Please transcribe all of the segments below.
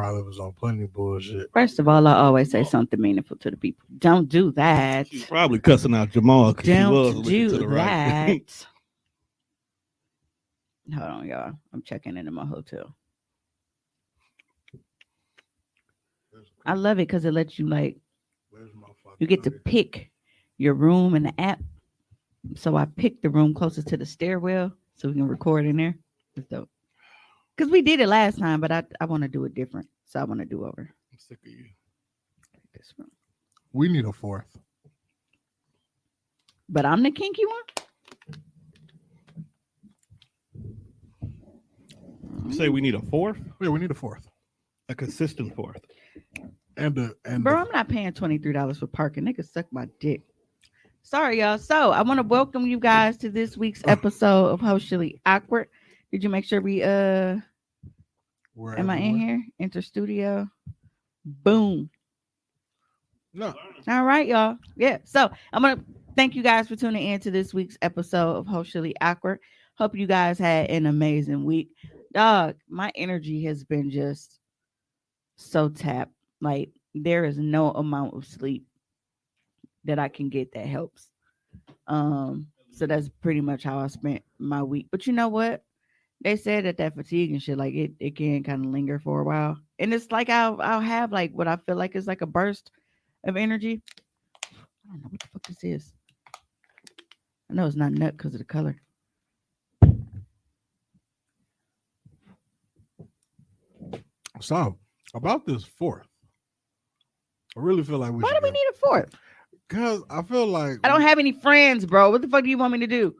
probably was on plenty of bullshit. First of all, I always say something meaningful to the people. Don't do that. She's probably cussing out Jamal because she was Don't looking to do the right. that. Hold on, y'all. I'm checking into my hotel. I love it because it lets you you get to pick your room in the app. So I picked the room closest to the stairwell so we can record in there. It's dope. Because we did it last time, but I want to do it different. So I want to do over. I'm sick of you. This room. We need a fourth. But I'm the kinky one. You say we need a fourth? Yeah, we need a fourth. A consistent fourth. And Bro, I'm not paying $23 for parking. They could suck my dick. Sorry, y'all. So I want to welcome you guys to this week's episode of Socially Awkward. Did you make sure we am I in here? Enter studio. Boom. No. All right, y'all. Yeah. So I'm gonna thank you guys for tuning in to this week's episode of Socially Awkward. Hope you guys had an amazing week. Dog, my energy has been just so tapped. Like there is no amount of sleep that I can get that helps. So that's pretty much how I spent my week. But you know what? They said that fatigue and shit, like it can kind of linger for a while. And it's like I'll have like what I feel like is like a burst of energy. I don't know what the fuck this is. I know it's not nut because of the color. So about this fourth, I really feel like Why do we need a fourth? Because I feel like I don't have any friends, bro. What the fuck do you want me to do?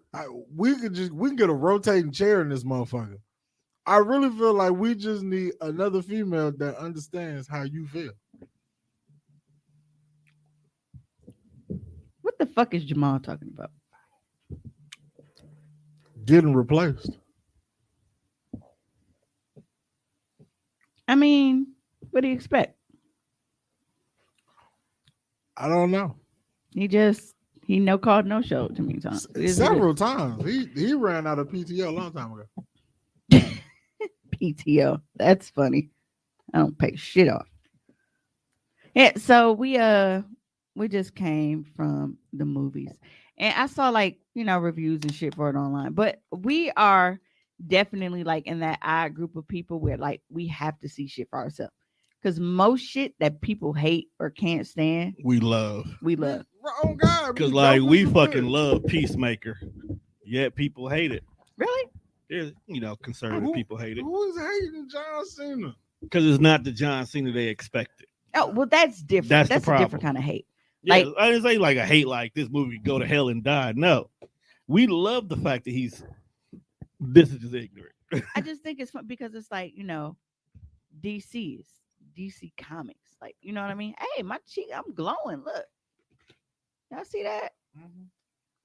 We can get a rotating chair in this motherfucker. I really feel like we just need another female that understands how you feel. What the fuck is Jamal talking about? Getting replaced. I mean, what do you expect? I don't know. He no called, no show to me. Several times. He ran out of PTO a long time ago. PTO. That's funny. I don't pay shit off. Yeah, so we just came from the movies. And I saw reviews and shit for it online. But we are definitely like in that odd group of people where like we have to see shit for ourselves. Because most shit that people hate or can't stand, we love. Oh God! Because like we fucking love Peacemaker, yet people hate it. Really? There's conservative people hate it. Who is hating John Cena? Because it's not the John Cena they expected. Oh well, that's different. That's a different kind of hate. Yeah, like, I didn't say like a hate like this movie go to hell and die. No, we love the fact that this is just ignorant. I just think it's fun because it's like DC Comics, like you know what I mean. Hey, my cheek, I'm glowing. Look, y'all see that? Mm-hmm.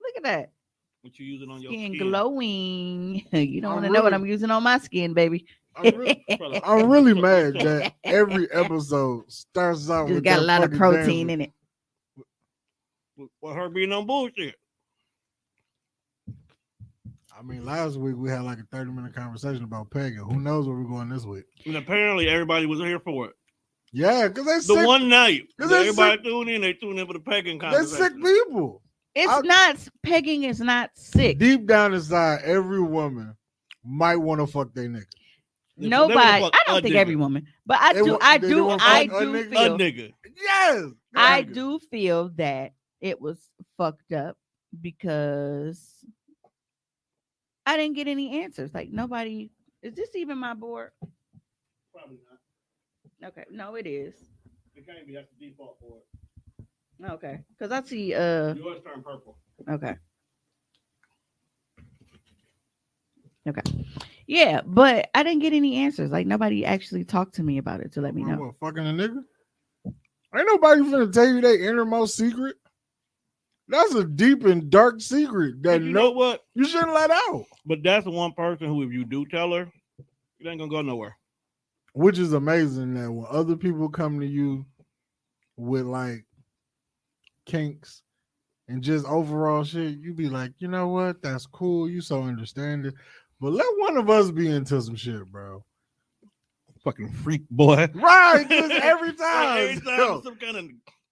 Look at that. What you using on your skin? skin? Glowing. You don't want to know what I'm using on my skin, baby. I'm really mad that every episode starts out with got a lot of protein in it. Well, her being on bullshit. I mean, last week we had like a 30-minute conversation about pegging. Who knows where we're going this week? And apparently everybody was here for it. Yeah, because they sick. One night, everybody tuned in, they tuned in for the pegging conversation. They're sick people. Pegging is not sick. Deep down inside, every woman might want to fuck their nigga. Nobody. I don't think every woman, but I do feel. Yes. I do feel that it was fucked up because I didn't get any answers. Like nobody. Is this even my board? Probably not. Okay. No, it is. It can't be. That's the default board. Okay. Because I see. Yours turned purple. Okay. Okay. Yeah, but I didn't get any answers. Like nobody actually talked to me about it to let me know. What, fucking a nigga? Ain't nobody finna tell you their innermost secret. That's a deep and dark secret that you know what you shouldn't let out. But that's the one person who, if you do tell her, it ain't gonna go nowhere. Which is amazing that when other people come to you with like kinks and just overall shit, you be like, you know what? That's cool. You so understanding. But let one of us be into some shit, bro. fucking freak boy. Right, just every Like, time. every time it's some kind of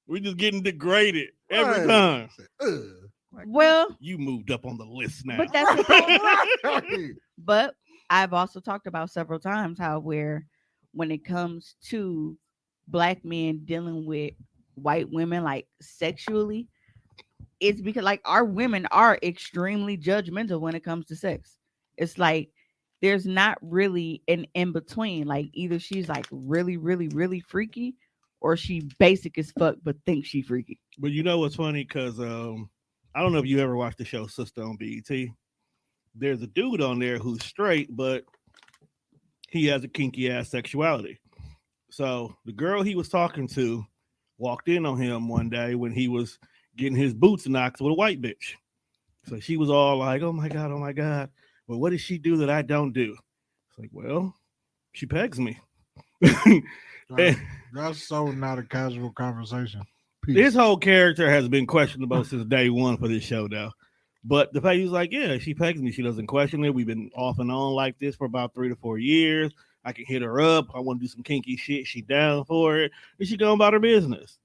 we just getting degraded every Right. time. Ugh. Like, Well, You moved up on the list now. but that's the thing. right. But I've also talked about several times how where when it comes to black men dealing with white women like sexually, it's because like our women are extremely judgmental when it comes to sex. It's like there's not really an in between. Like either she's like really, really, really freaky, or she basic as fuck but thinks she freaky. But you know what's funny? Because I don't know if you ever watched the show Sister on BET. There's a dude on there who's straight, but he has a kinky ass sexuality. So the girl he was talking to walked in on him one day when he was getting his boots knocked with a white bitch. So she was all like, oh my God, oh my God. Well, what does she do that I don't do? It's like, well, she pegs me. Right. That's so not a casual conversation. Peace. His whole character has been questionable since day one for this show, though. But the fact he's like, yeah, she pegs me. She doesn't question it. We've been off and on like this for about 3 to 4 years. I can hit her up. I want to do some kinky shit. She down for it. And she going about her business.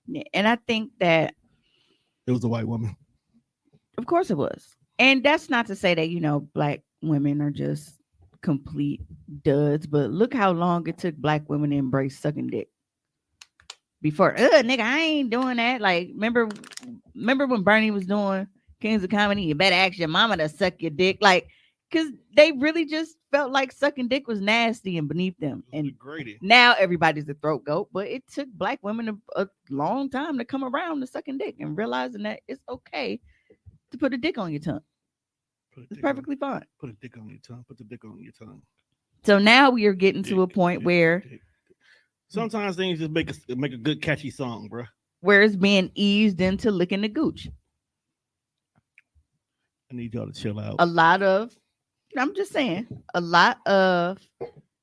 Yeah, and I think that It was a white woman. of course it was. And that's not to say that, black women are just complete duds, but look how long it took black women to embrace sucking dick. Before, nigga, I ain't doing that. Like, remember when Bernie was doing Kings of Comedy? You better ask your mama to suck your dick. Like, because they really just felt like sucking dick was nasty and beneath them. And Degraded. now everybody's a throat goat, but it took black women a long time to come around to sucking dick and realizing that it's okay to put a dick on your tongue. It's perfectly fine. Put a dick on your tongue. Put the dick on your tongue. So now we are getting to a point where sometimes things just make a good catchy song, bro. Where it's being eased into licking the gooch. I need y'all to chill out. I'm just saying, a lot of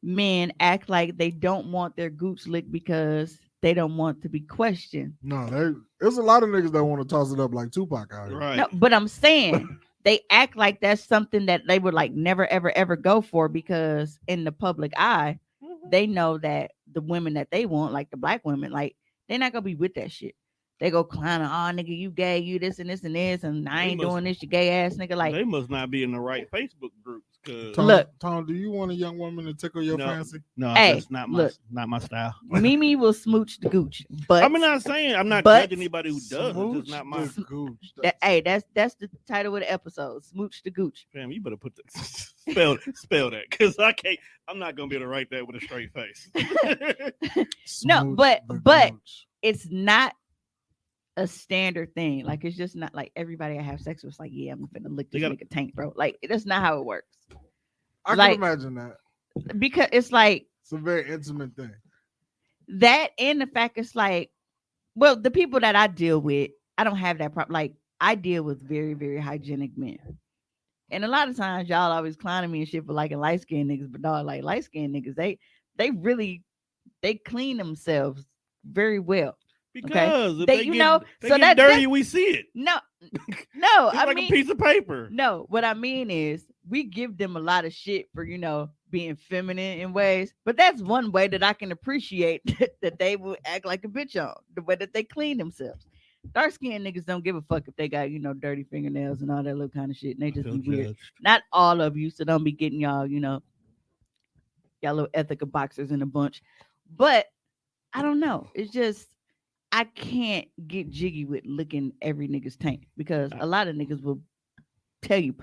men act like they don't want their gooch licked because they don't want to be questioned. No, there's a lot of niggas that want to toss it up like Tupac out here. Right. No, but I'm saying they act like that's something that they would like never, ever, ever go for because in the public eye, they know that the women that they want, like the black women, like they're not gonna be with that shit. They go clowning, oh nigga, you gay, you this and this and this, and I ain't doing this, you gay ass nigga. Like they must not be in the right Facebook groups. Cause Tom, do you want a young woman to tickle your fancy? No, hey, that's not my style. Mimi will smooch the gooch, but I'm not judging anybody who does. It's just not my gooch. That's the title of the episode. Smooch the gooch. Fam, you better put the spell that because I'm not gonna be able to write that with a straight face. No, but it's not a standard thing. Like it's just not like everybody I have sex with is like, yeah, I'm gonna lick this nigga tank, bro. Like that's not how it works. I can imagine that. Because it's like it's a very intimate thing. That and the fact it's like, well, the people that I deal with, I don't have that problem. Like I deal with very, very hygienic men. And a lot of times y'all always clowning me and shit for liking light skinned niggas, but dog, like light skinned niggas, they clean themselves very well. Because okay? They so that dirty, we see it. No, it's like a piece of paper. No, what I mean is we give them a lot of shit for being feminine in ways, but that's one way that I can appreciate that they will act like a bitch on the way that they clean themselves. Dark skinned niggas don't give a fuck if they got dirty fingernails and all that little kind of shit, and they just be weird. Judged. Not all of you, so don't be getting y'all y'all little ethical boxers in a bunch. But I don't know. It's just I can't get jiggy with licking every nigga's tank because a lot of niggas will tell you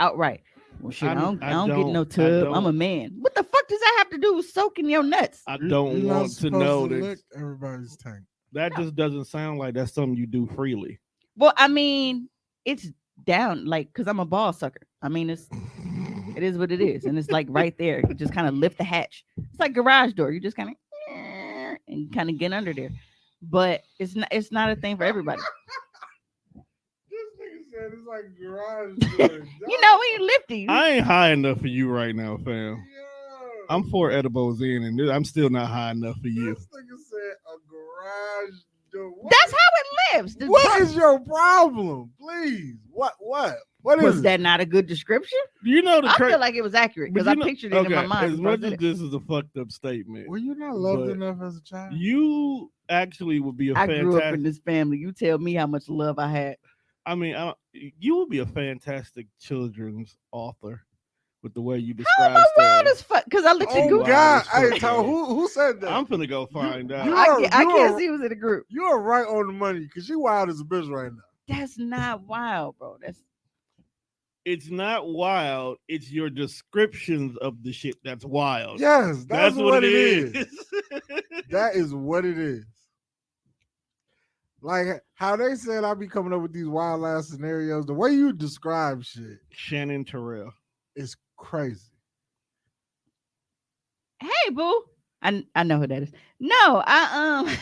outright. Well, shit, I don't get no tub. I'm a man. What the fuck does that have to do with soaking your nuts? I don't want to know that lick everybody's tank. That just doesn't sound like that's something you do freely. Well, I mean, it's down like because I'm a ball sucker. I mean, it is what it is, and it's like right there. You just kind of lift the hatch. It's like garage door. You just kind of and kind of get under there. But it's not a thing for everybody. This nigga said it's like garage door. When you lifty. I ain't high enough for you right now, fam. I'm 4 edibles in, and I'm still not high enough for you. This nigga said a garage door. That's how it lives. What is your problem? Please. What? What Was is that not a good description? Do you know the I feel like it was accurate because I pictured it in my mind. As much as this is a fucked up statement, Were you not loved but enough as a child? you actually would be a I grew up in fantastic. this family. You tell me how much love I had. I mean, you would be a fantastic children's author with the way you How am describe I wild as stuff. fuck? Because I looked at Oh Gooch. God! Wow, Hey, Tom, who said that? I'm finna go find out. you I are- can't see who's in the group. You are right on the money because you wild as a bitch right now. That's not wild, bro. That's It's not wild. It's your descriptions of the shit that's wild. Yes, that's what it is. is. That is what it is. Like how they said I be coming up with these wild ass scenarios. The way you describe shit Shannon Terrell. is crazy. hey, boo. I know who that is. No, I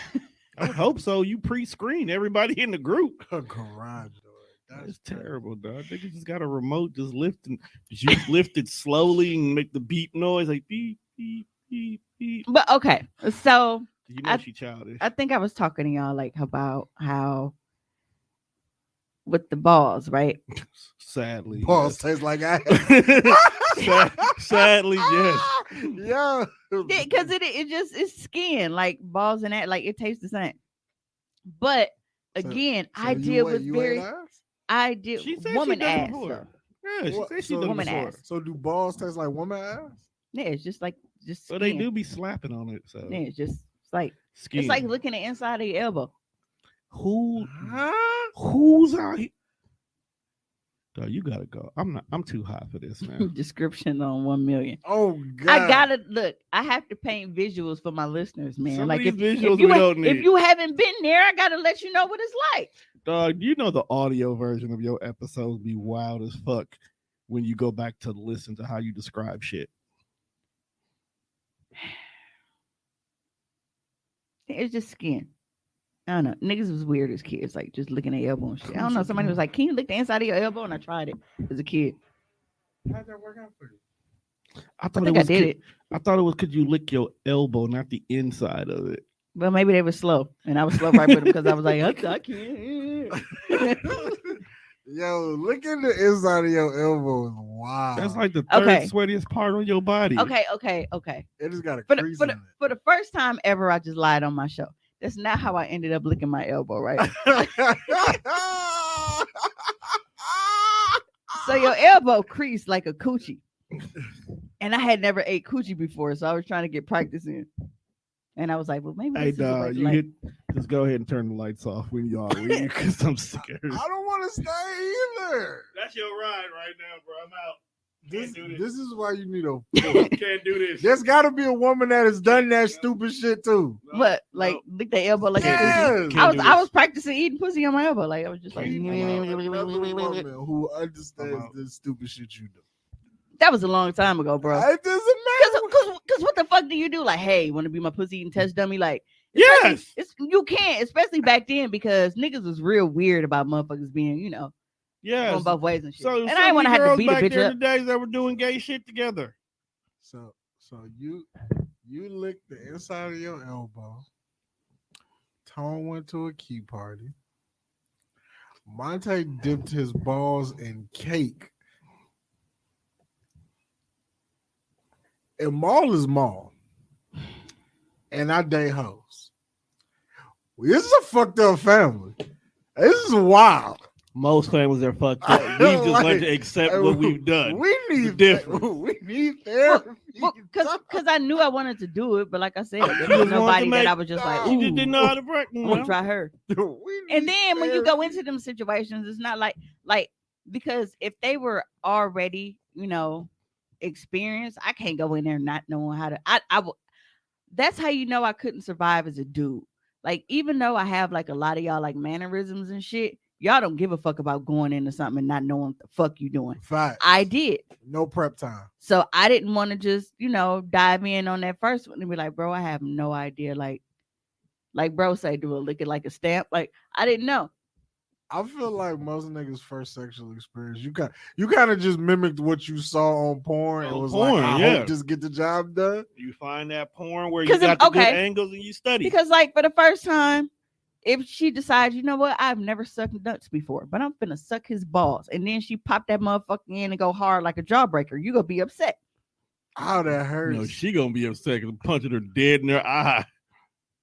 hope so. You pre-screen everybody in the group. A garage door. That's terrible, dog. They just got a remote just lifting. You lift it slowly and make the beep noise like beep, beep, beep, beep. But okay, so You know she childish. I think I was talking to y'all like about how with the balls, right? Sadly. Balls taste like ass. Sadly, yes. Yeah. Because it's skin, like balls and that, like it tastes the same. But again, I deal with very I deal She said woman she done it ass. before. Though. Yeah, she said she done it woman before. ass. So do balls taste like woman ass? Yeah, it's just like just Well, skin. they do be slapping on it. So Yeah, it's like skin. it's like looking at the inside of your elbow. Who's out here? Dog, you gotta go. I'm too hot for this, man. Description on 1 million. Oh God! I gotta look. I have to paint visuals for my listeners, man. Some like of if, these if visuals you we don't need. if you haven't been there, I gotta let you know what it's like. Dog, you know the audio version of your episodes be wild as fuck when you go back to listen to how you describe shit. It's just skin. I don't know. Niggas was weird as kids, like just licking their elbow and shit. I don't know. Somebody was like, "Can you lick the inside of your elbow?" And I tried it as a kid. How'd that work out for you? I think I did it. I thought it was could you lick your elbow, not the inside of it. Well, maybe they were slow, and I was slow right with them because I was like, I can't. Yo, licking the inside of your elbow is wild. That's like the third sweatiest part on your body. Okay. It just got a For crease the, in it. for the first time ever, I just lied on my show. That's not how I ended up licking my elbow, right? So your elbow creased like a coochie. And I had never ate coochie before, so I was trying to get practice in. And I was like, well, maybe Hey, this is the way dog, to you like- just go ahead and turn the lights off when y'all leave because I'm scared. I don't want to stay either. That's your ride right now, bro. I'm out. This is why you need a. Can't do this. There's got to be a woman that has done that stupid shit too. What? Like lick the elbow like a Yes. coochie? I was practicing eating pussy on my elbow. Like I was just like Another woman who understands this stupid shit you do. that was a long time ago, bro. It doesn't matter. Cause what the fuck do you do? Like, hey, want to be my pussy eating test dummy? Like, Yes. you can't, especially back then because niggas was real weird about motherfuckers being, Yes. going both ways and shit. So and I didn't want to have to beat a back bitch there up. the days that were doing gay shit together. So you lick the inside of your elbow. Tone went to a key party. Monte dipped his balls in cake. And Maul is Maul. And I date hoes. This is a fucked up family. This is wild. Most families are fucked up. We just Like, like to accept what we've done. We need difference. We need therapy. Because I knew I wanted to do it, but like I said, there just was wanted nobody to that make- I was just like, You ooh, just didn't know how to break. I'm gonna try her. We And need then when you go therapy. into them situations, it's not like because if they were already, experienced, I can't go in there not knowing how to. I will. That's how you know I couldn't survive as a dude. Like even though I have like a lot of y'all like mannerisms and shit, y'all don't give a fuck about going into something and not knowing what the fuck you doing. Facts. I did. No prep time. So I didn't want to just, dive in on that first one and be like, bro, I have no idea. Like bro say, do a lick it like a stamp. Like I didn't know. I feel like most niggas' first sexual experience, you kind of just mimicked what you saw on porn. It On was porn, like, I yeah. hope just get the job done. You find that porn where you 'Cause got the good okay. angles and you study. Because like for the first time, if she decides, you know what, I've never sucked nuts before, but I'm finna suck his balls, and then she pop that motherfucker in and go hard like a jawbreaker, you gonna be upset. Oh, that hurts. No, she gonna be upset because punching her dead in her eye.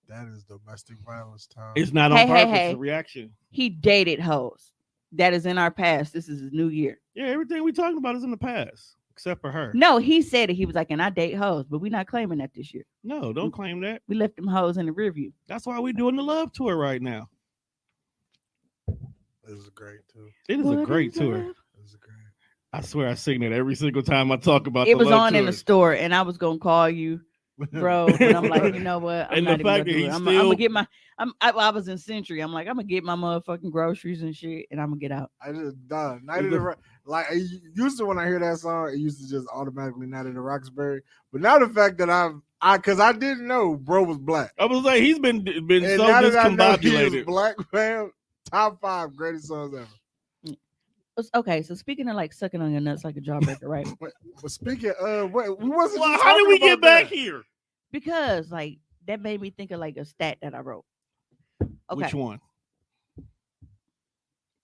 That is domestic violence time. It's not on Hey, purpose. hey. It's a reaction. He dated hoes. That is in our past. This is his new year. Yeah, everything we talking about is in the past, except for her. No, he said it. He was like, and I date hoes, but we're not claiming that this year. No, don't claim that. We left them hoes in the rear view. That's why we're doing the love tour right now. This is great too. It is a great tour. This is great. I swear I sing that every single time I talk about It the was love on in tour. the store, and I was gonna call you, bro. But I'm like, you know what? I'm And not the even fact gonna that do he it. I'm still- gonna get my. I was in Century. I'm like, I'm gonna get my motherfucking groceries and shit, and I'm gonna get out. I just done. Night of the Rock. Like I used to when I hear that song, it used to just automatically Night of the Roxbury. But now the fact that because I didn't know bro was black. I was like, he's been And so now that I know he is discombobulated. black, man, top 5 greatest songs ever. Okay, so speaking of like sucking on your nuts like a jawbreaker, right? But speaking of what we wasn't Well, just how did talking we get about back that. here? Because like that made me think of like a stat that I wrote. Okay, Which one?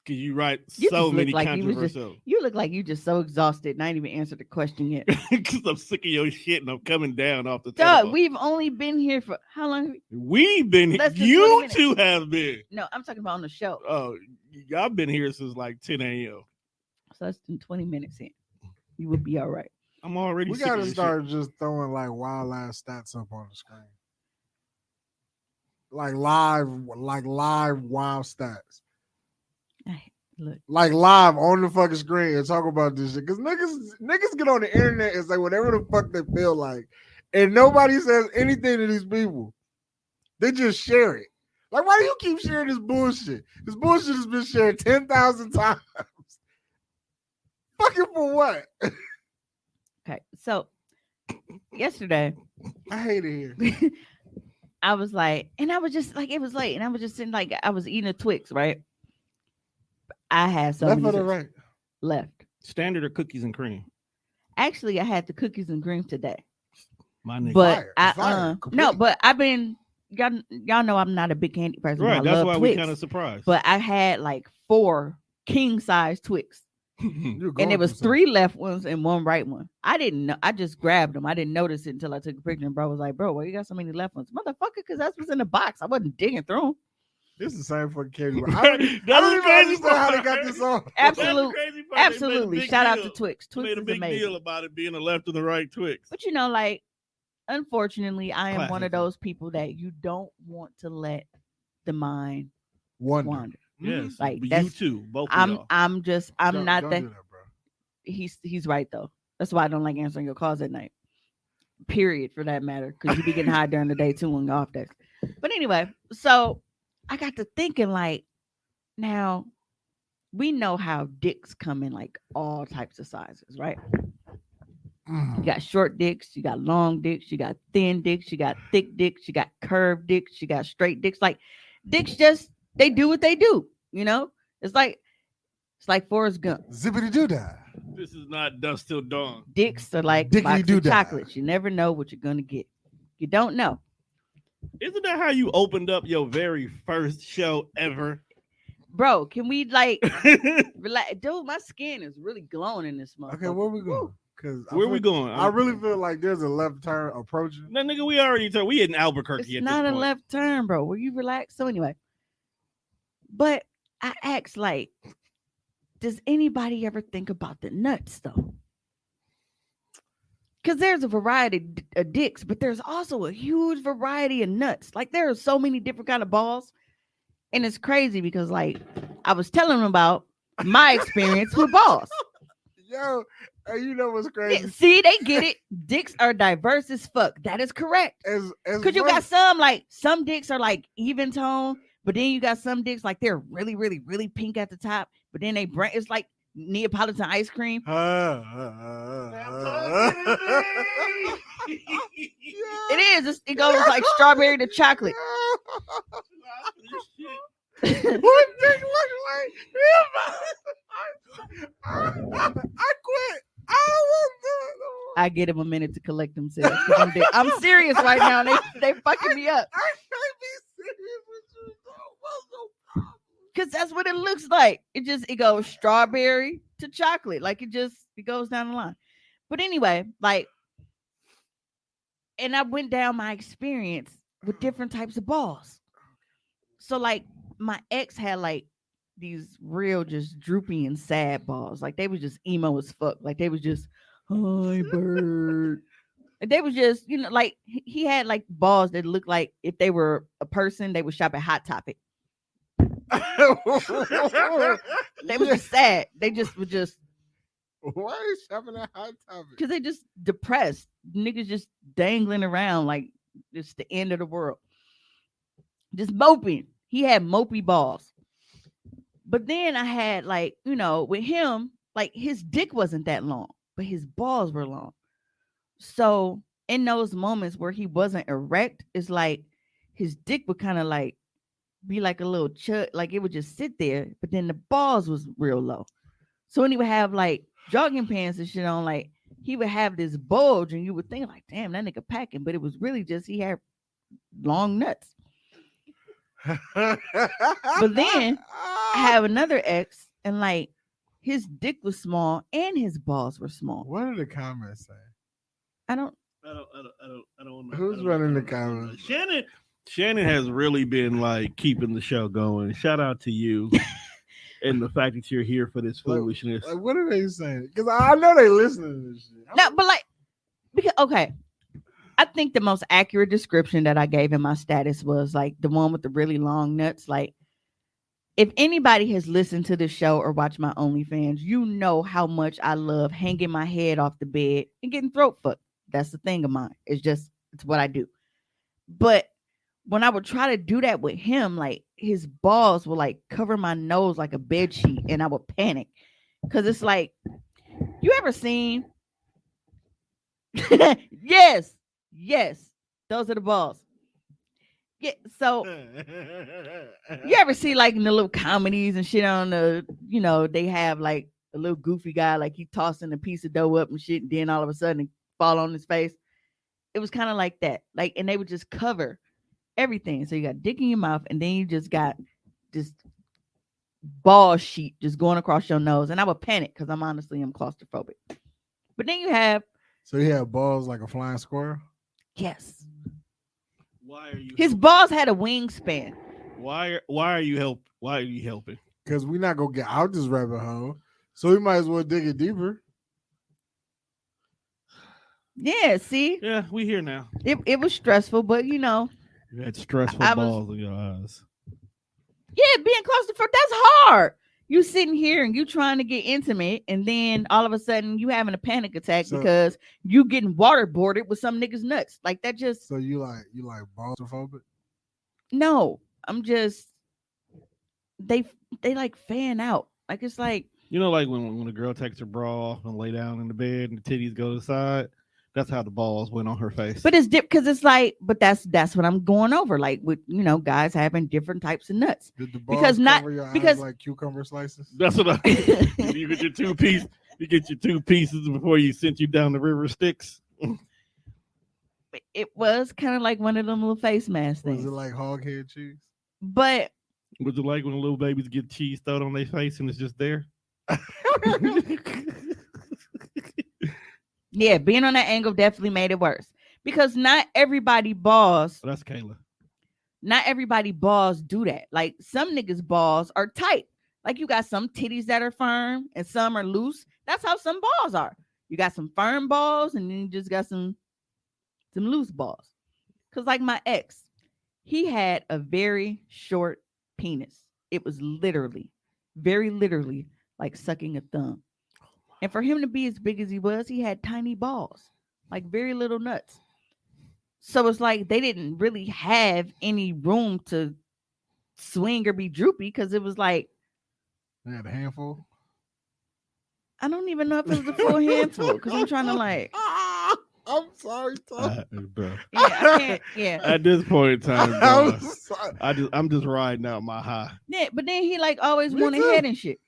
Because you write You so just look many like you was just- controversial. you look like you just so exhausted. And I didn't even answer the question yet. Because I'm sick of your shit and I'm coming down off the Dog, telephone. we've only been here for how long? We've been Less than 20 you minutes. two have been. No, I'm talking about on the show. Oh, y'all been here since like 10 a.m. So less than 20 minutes in. You would be all right. I'm already We sick of gotta your start just throwing like wild ass stats up on the screen. Like live wild stats. Look, Like live on the fucking screen and talk about this shit. Cause niggas get on the internet and say whatever the fuck they feel like. And nobody says anything to these people. They just share it. Like, why do you keep sharing this bullshit? This bullshit has been shared 10,000 times. Fucking for what? okay. So yesterday, I hate it here. I was like, and I was just like, it was late, and I was just sitting like I was eating a Twix, right? I had so Left many or the Twix right? left. Standard or cookies and cream? Actually, I had the cookies and cream today. My nigga. But Fire. I Fire. no, Complete. but I've been y'all know I'm not a big candy person. Right, I that's love why Twix, we kind of surprised. but I had like 4 king size Twix, You're and going there was through 3 left ones and 1 right one. I didn't know. I just grabbed them. I didn't notice it until I took a picture. And bro was like, "Bro, why you got so many left ones, motherfucker?" Because that's what's in the box. I wasn't digging through them. This is the same fucking candy. bar. I don't even crazy understand how they part. got this on. Absolute- That's the crazy part. They made a Absolutely, big shout out deal. to Twix. They Twix made a is big amazing. deal about it being a left and the right Twix. But you know, like, unfortunately, I am one of Classic. those people that you don't want to let the mind Wonder. wander. Yes, Like, you that's- too, both of y'all. I'm Don't- not don't that. do that, bro. He's right though. That's why I don't like answering your calls at night. Period, for that matter, because you be getting high during the day too on your off days. But anyway, so I got to thinking, like, now we know how dicks come in like all types of sizes, right? You got short dicks, you got long dicks, you got thin dicks, you got thick dicks, you got curved dicks, you got straight dicks. Like, dicks just they do what they do, you know? It's like Forrest Gump. Zippity doo dah. This is not Dust Till Dawn. Dicks are like Dickety box of doo-dah. chocolates. You never know what you're gonna get. You don't know. Isn't that how you opened up your very first show ever? Bro, can we like relax? Dude, my skin is really glowing in this month. Okay, where we going? Because Where we going? I really feel like there's a left turn approaching. No, nigga, we already told we in Albuquerque. It's at not this a point. left turn, bro. Will you relax? So anyway, but I asked, like, does anybody ever think about the nuts though? Because there's a variety of dicks, but there's also a huge variety of nuts. Like, there are so many different kind of balls, and it's crazy because, like, I was telling them about my experience with balls. Yo, hey, you know what's crazy? See, they get it. Dicks are diverse as fuck. That is correct. As Because you got some dicks are like even tone, but then you got some dicks like they're really, really, really pink at the top, but then they brand it's like Neapolitan ice cream. It is. It goes like strawberry to chocolate. What dick look like? I quit. I don't want to do it no more. I get them a minute to collect themselves. 'Cause I'm serious right now. They fucking me up. I can't be serious with you. Because that's what it looks like. It goes strawberry to chocolate. Like it goes down the line. But anyway, like, and I went down my experience with different types of balls. So like my ex had like these real just droopy and sad balls. Like they was just emo as fuck. Like they was just hi bird. They was just, like he had like balls that looked like if they were a person, they would shop at Hot Topic. They was just sad. They just were just. Why are you shopping at Hot Topic? Because they just depressed. Niggas just dangling around like it's the end of the world. Just moping. He had mopey balls. But then I had like, with him, like his dick wasn't that long, but his balls were long. So in those moments where he wasn't erect, it's like his dick would kind of like be like a little chud, like it would just sit there, but then the balls was real low. So when he would have like jogging pants and shit on, like he would have this bulge, and you would think like, damn, that nigga packing, but it was really just he had long nuts. But then I have another ex, and like his dick was small and his balls were small. What did the comments say? I don't know. Who's running the comments? Shannon has really been like keeping the show going. Shout out to you. And the fact that you're here for this foolishness. Like what are they saying? Because I know they listening to this shit. No, but like, because okay, I think the most accurate description that I gave in my status was like the one with the really long nuts. Like, if anybody has listened to this show or watched my OnlyFans, you know how much I love hanging my head off the bed and getting throat fucked. That's the thing of mine. It's what I do. But when I would try to do that with him, like his balls would like cover my nose like a bed sheet, and I would panic because it's like, you ever seen? Yes, those are the balls. Yeah, so you ever see like in the little comedies and shit on the, they have like a little goofy guy, like he tossing a piece of dough up and shit, and then all of a sudden it fall on his face. It was kind of like that, like, and they would just cover everything. So you got dick in your mouth, and then you just got this ball sheet just going across your nose, and I would panic because I'm claustrophobic. But then you have. So he had balls like a flying squirrel? Yes. Why are you? His balls had a wingspan. Why are you helping? Because we're not gonna get out this rabbit hole, so we might as well dig it deeper. Yeah, see? Yeah, we here now. It was stressful, but You had stressful balls in your eyes. Yeah, being claustrophobic, that's hard. You sitting here and you trying to get intimate, and then all of a sudden you having a panic attack because you getting waterboarded with some nigga's nuts. Like that just. So you like claustrophobic? No, I'm just. They like fan out. Like it's like. Like when a girl takes her bra off and lay down in the bed and the titties go to the side. That's how the balls went on her face. But it's because it's like, but that's what I'm going over. Like with guys having different types of nuts. Did the balls cover your eyes like cucumber slices? That's what you get your two pieces. You get your two pieces before you sent you down the river Styx. It was kind of like one of them little face mask things. Was it like hog head cheese? But was it like when the little babies get cheese thrown on their face and it's just there? Yeah, being on that angle definitely made it worse because not everybody balls. That's Kayla. Not everybody balls do that. Like some niggas balls are tight. Like you got some titties that are firm and some are loose. That's how some balls are. You got some firm balls and then you just got some loose balls. Cause like my ex, he had a very short penis. It was very literally like sucking a thumb. And for him to be as big as he was, he had tiny balls, like very little nuts. So it's like they didn't really have any room to swing or be droopy because it was like. They had a handful? I don't even know if it was a full handful because I'm trying to like. I'm sorry, Tom. Bro. Yeah, I can't. Yeah. At this point in time, bro, I'm just riding out my high. Yeah, but then he like always wanted head and shit.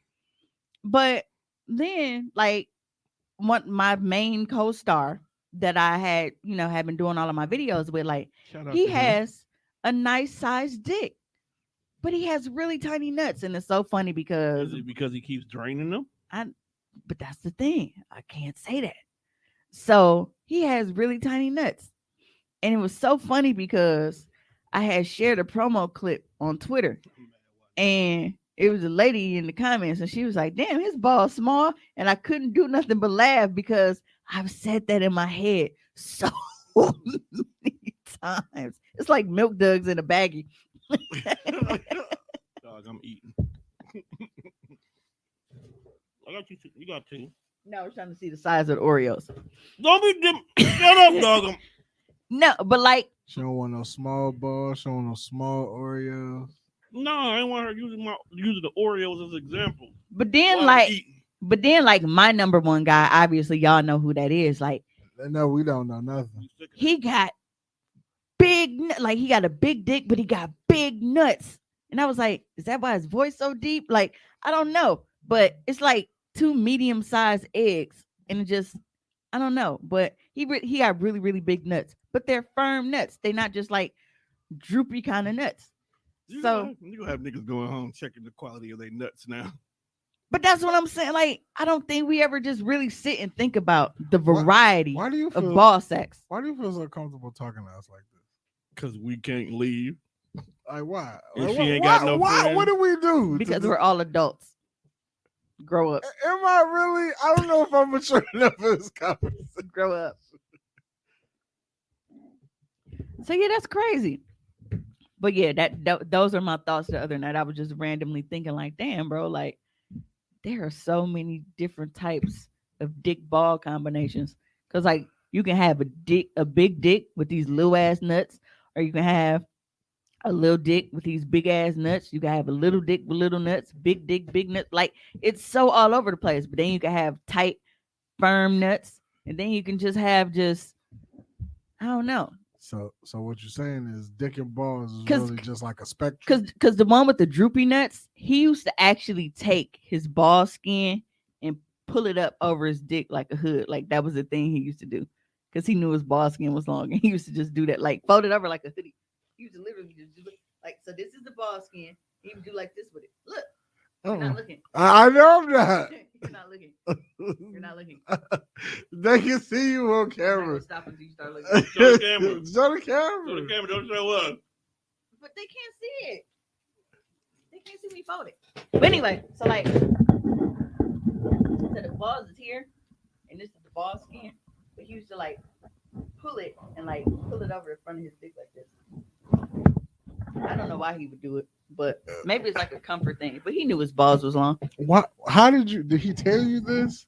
But then like my main co-star that I had, been doing all of my videos with, like he has a nice sized dick. but he has really tiny nuts, and it's so funny because Is it because he keeps draining them? but that's the thing. I can't say that. So he has really tiny nuts. And it was so funny because I had shared a promo clip on Twitter, and it was a lady in the comments, and she was like, damn, his ball's small. And I couldn't do nothing but laugh because I've said that in my head so many times. It's like milk dugs in a baggie. Dog, I'm eating. I got you. You got two. No, I was trying to see the size of the Oreos. Don't be dim. Shut up, dog. No, but like, She don't want no small balls. She don't want no small Oreos. No, I didn't want her using the Oreos as an example. but then While I'm like, eating. but then like my number one guy, obviously y'all know who that is. Like No, we don't know nothing. he got like he got a big dick, but he got big nuts. And I was like, is that why his voice so deep? Like, I don't know, but it's like two medium-sized eggs, and it just, I don't know. But he got really, really big nuts, but they're firm nuts. They're not just like droopy kind of nuts. You So gonna have niggas going home checking the quality of their nuts now. but that's what I'm saying. Like, I don't think we ever just really sit and think about the variety Why do you feel, of ball sex. Why do you feel so comfortable talking to us like this? Because we can't leave. Like why? And Like, she ain't got no why? friends. What do we do? Because we're all adults. Grow up. Am I really? I don't know if I'm mature enough for this conversation. Grow up. So yeah, that's crazy. But yeah, those are my thoughts the other night. I was just randomly thinking, like, damn, bro, like there are so many different types of dick ball combinations. Cause like you can have a big dick with these little ass nuts, or you can have a little dick with these big ass nuts. You can have a little dick with little nuts, big dick, big nuts. Like it's so all over the place. But then you can have tight, firm nuts, and then you can just have I don't know. So what you're saying is dick and balls is really just like a spectrum. Because the one with the droopy nuts, he used to actually take his ball skin and pull it up over his dick like a hood. Like that was the thing he used to do. Because he knew his ball skin was long, and he used to just do that, like fold it over like a hoodie. He used to literally just do it like, so this is the ball skin. He would do like this with it. Look, you're not looking. I know I'm not. You're not looking. You're not looking. They can see you on camera. Stop until you start looking. Show the camera. Show the camera. Show the camera. Don't show up. But they can't see it. They can't see me fold it. But anyway, so like, so the balls is here, and this is the ball skin. But he used to like pull it and like pull it over the front of his dick like this. I don't know why he would do it, but maybe it's like a comfort thing. But he knew his balls was long. What? How did he tell you this?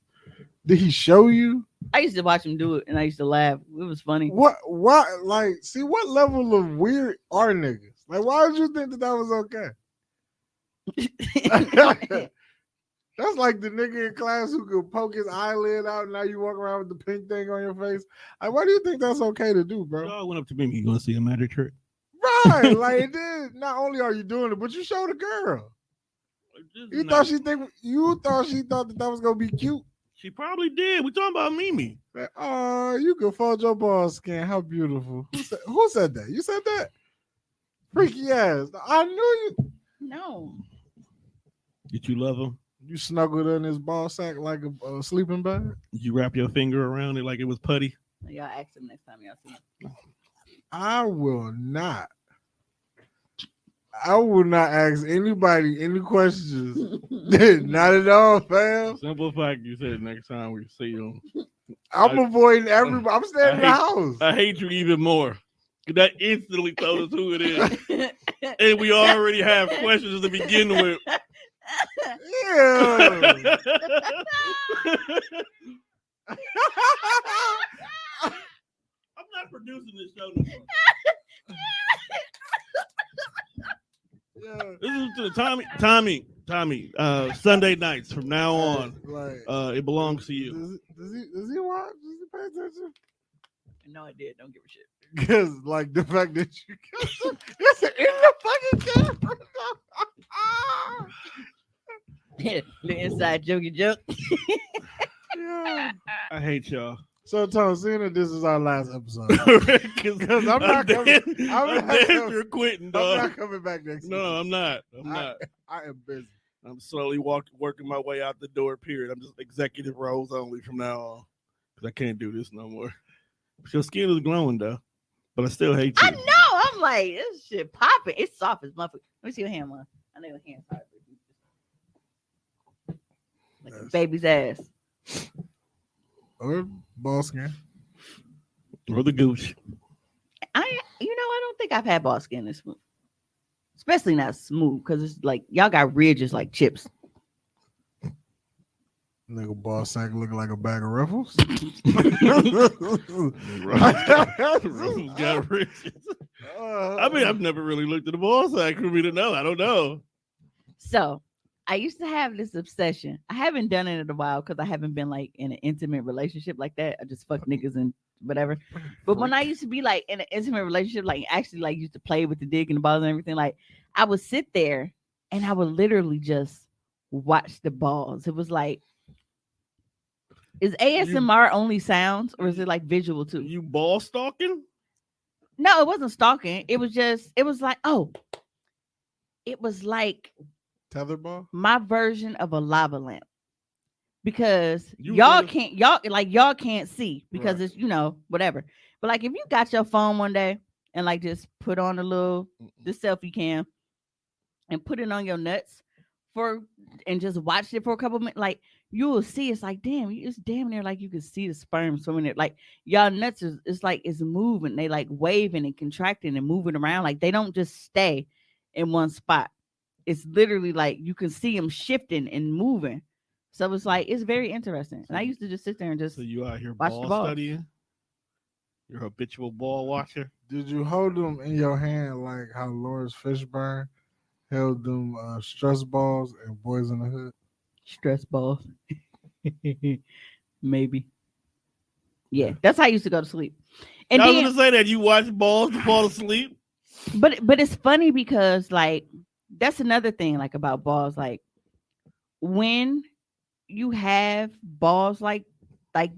Did he show you? I used to watch him do it, and I used to laugh. It was funny. What? Like, see, what level of weird are niggas? Like, why would you think that was okay? That's like the nigga in class who could poke his eyelid out, and now you walk around with the pink thing on your face. Like, why do you think that's okay to do, bro? Y'all went up to me. You gonna see a magic trick? Right, like it did. Not only are you doing it, but you showed the girl. You thought she thought that was gonna be cute. She probably did. We talking about Mimi. Like, oh, you can fold your ball skin. How beautiful. Who said that? You said that? Freaky ass. I knew you. No. Did you love him? You snuggled in his ball sack like a sleeping bag. Did you wrap your finger around it like it was putty? Y'all ask him next time y'all see him. I will not. I will not ask anybody any questions. Not at all, fam. Simple fact, you said next time we see him. I'm avoiding everybody. I'm staying in the house. I hate you even more. That instantly told us who it is. And we already have questions to begin with. Yeah. I'm not producing this show no more. Yeah. This is to Tommy. Sunday nights from now on. Like, it belongs to you. Does he watch? Does he pay attention? No, I did. Don't give a shit. Because like the fact that you it's in the fucking camera. The inside jokey joke. Yeah. I hate y'all. So, Tom, seeing that this is our last episode, Because I'm not coming. I'm not coming. You're quitting, I'm dog. not coming back next week. No, I'm not. I'm not. I am busy. I'm slowly working my way out the door. Period. I'm just executive roles only from now on because I can't do this no more. Your skin is glowing though, but I still hate you. I know. I'm like, this shit popping. It's soft as motherfucker. Let me see your hand, man. I know your hand's hard. Like a baby's ass. Or ball skin. Or the Gooch. I don't think I've had ball skin this smooth. Especially not smooth, because it's like y'all got ridges like chips. Nigga ball sack looking like a bag of ruffles. Ruffles got riches. I mean, I've never really looked at the ball sack for me to know. I don't know. So I used to have this obsession. I haven't done it in a while because I haven't been like in an intimate relationship like that. I just fuck niggas and whatever. But when I used to be like in an intimate relationship, like actually like used to play with the dick and the balls and everything, like I would sit there and I would literally just watch the balls. It was like, is ASMR only sounds or is it like visual too? You ball stalking? No, it wasn't stalking. It was like, it was like tetherball, my version of a lava lamp. Because You y'all really- y'all can't see because Right. it's whatever. But like if you got your phone one day and like just put on the selfie cam and put it on your nuts and just watch it for a couple minutes, like you will see it's like it's damn near like you can see the sperm swimming there. Like y'all nuts it's moving, they like waving and contracting and moving around, like they don't just stay in one spot. It's literally like you can see them shifting and moving. So it's like it's very interesting. And I used to just sit there and just So you out here watch ball the ball. studying? You're a habitual ball watcher? Did you hold them in your hand like how Lawrence Fishburne held them stress balls and Boys in the Hood? Stress balls. Maybe. Yeah, that's how I used to go to sleep. And I was then, gonna say that you watch balls to fall asleep. but it's funny because like that's another thing like about balls. Like when you have balls like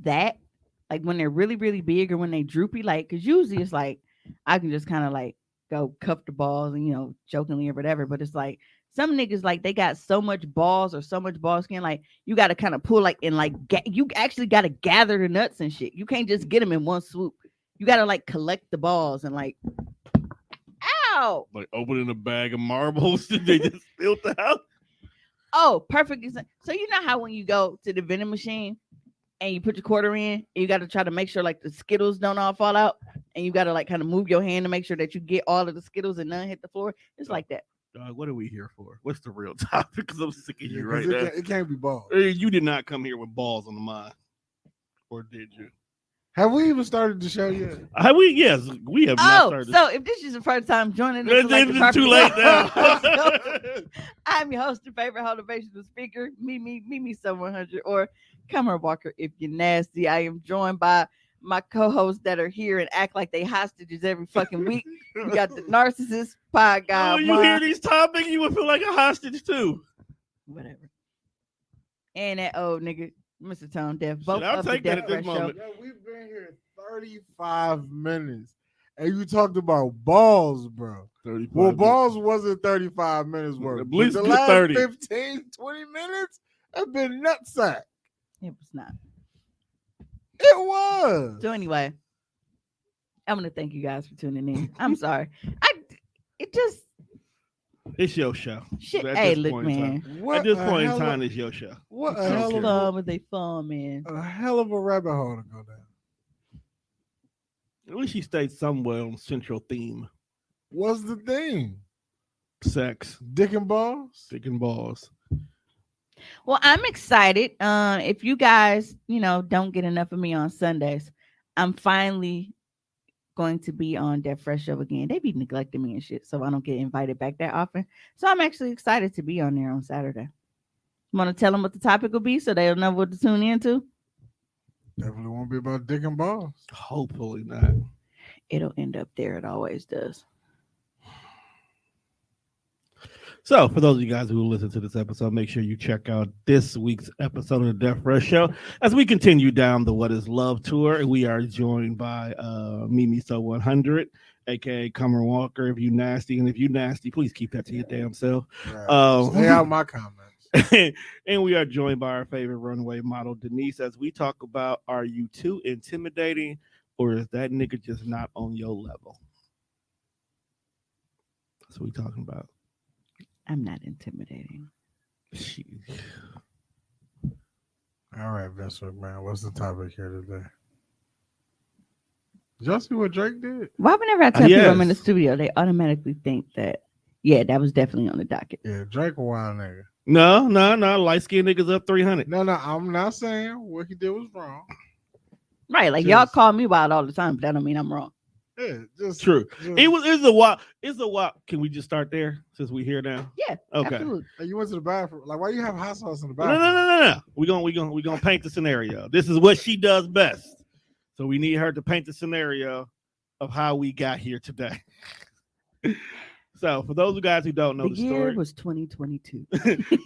that, like when they're really really big or when they droopy, like because usually it's like I can just kind of like go cuff the balls and jokingly or whatever, but it's like some niggas like they got so much balls or so much ball skin, like you got to kind of pull like and like you actually got to gather the nuts and shit. You can't just get them in one swoop. You got to like collect the balls and like ow. Like opening a bag of marbles that they just built out. Oh, perfect example. So you know how when you go to the vending machine and you put your quarter in, and you got to try to make sure like the Skittles don't all fall out, and you got to like kind of move your hand to make sure that you get all of the Skittles and none hit the floor. It's like that. What are we here for? What's the real topic? Because I'm sick of you right now. It can't be balls. You did not come here with balls on the mind, or did you? Have we even started the show yet? Have we? Yes, we have not started. So if this is the first time joining us, It's too late now. I'm your host, your favorite motivational speaker, me, 700, or Camera Walker if you're nasty. I am joined by my co-hosts that are here and act like they hostages every fucking week. We got the narcissist pie guy. Oh, you hear these topics, you would feel like a hostage too. Whatever. And that old nigga, Mr. Tone Deaf. Both I'll of the take that Death at this Fresh moment. Show. Yeah, we've been here 35 minutes. And you talked about balls, bro. 35 Well, minutes. balls wasn't 35 minutes worth. At least But the get last 30. 15, 20 minutes have been nutsack. It was not. It was. So anyway, I'm gonna thank you guys for tuning in. I'm sorry. It's your show. Shit. At Hey, this look, point in man. time. What At this a point in hell time, of- it's your show. What a Don't hell care. of Fun, but they fun, man. a hell of a rabbit hole to go down. At least she stayed somewhere on central theme. What's the thing? Sex, Dick and balls? dick and balls. Well, I'm excited. If you guys, don't get enough of me on Sundays, I'm finally going to be on Death Fresh Show again. They be neglecting me and shit, so I don't get invited back that often. So I'm actually excited to be on there on Saturday. Want to tell them what the topic will be so they'll know what to tune into? Definitely won't be about dick and balls. Hopefully not. It'll end up there. It always does. So, for those of you guys who listen to this episode, make sure you check out this week's episode of the Death Rush Show as we continue down the What Is Love tour. We are joined by Mimi So 100, aka Comer Walker. If you nasty, and if you nasty, please keep that to your damn self. Right. Stay out my comments. And we are joined by our favorite runaway model, Denise, as we talk about: are you too intimidating, or is that nigga just not on your level? That's what we talking about. I'm not intimidating. All right, Vessel, man. What's the topic here today? Did y'all see what Drake did? Why whenever I tell people I'm in the studio, they automatically think that, yeah, that was definitely on the docket. Yeah, Drake a wild nigga. No. Light-skinned niggas up 300. No, I'm not saying what he did was wrong. Right, like y'all call me wild all the time, but that don't mean I'm wrong. Yeah, just true. It's a wild. Can we just start there since we here now? Yeah. Okay. Absolutely. Hey, you went to the bathroom. Like, why you have hot sauce in the bathroom? No. We gonna paint the scenario. This is what she does best. So we need her to paint the scenario of how we got here today. So for those of you guys who don't know the story, year was 2022.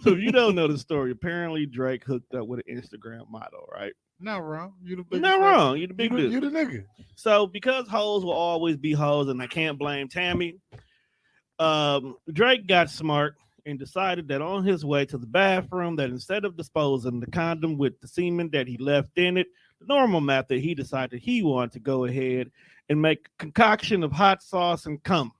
So if you don't know the story, apparently Drake hooked up with an Instagram model, right? Not wrong. You the big. Not wrong. You the big dude. You the nigga. So because hoes will always be hoes, and I can't blame Tammy, Drake got smart and decided that on his way to the bathroom, that instead of disposing the condom with the semen that he left in it, the normal method, he decided he wanted to go ahead and make a concoction of hot sauce and cum.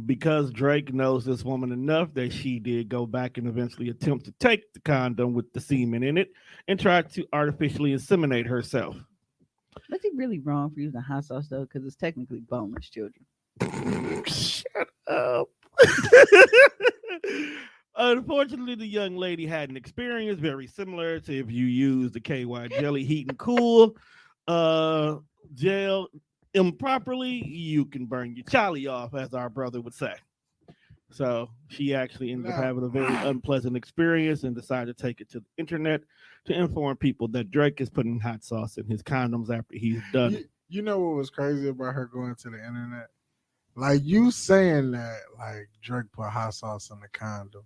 Because Drake knows this woman enough that she did go back and eventually attempt to take the condom with the semen in it and try to artificially inseminate herself. Was he really wrong for using hot sauce though? Because it's technically boneless children. Shut up. Unfortunately, the young lady had an experience very similar to if you use the KY jelly heat and cool gel improperly, you can burn your Charlie off, as our brother would say. So she actually ended up having a very unpleasant experience and decided to take it to the internet to inform people that Drake is putting hot sauce in his condoms after he's done. You know what was crazy about her going to the internet? Like you saying that, like Drake put hot sauce in the condom.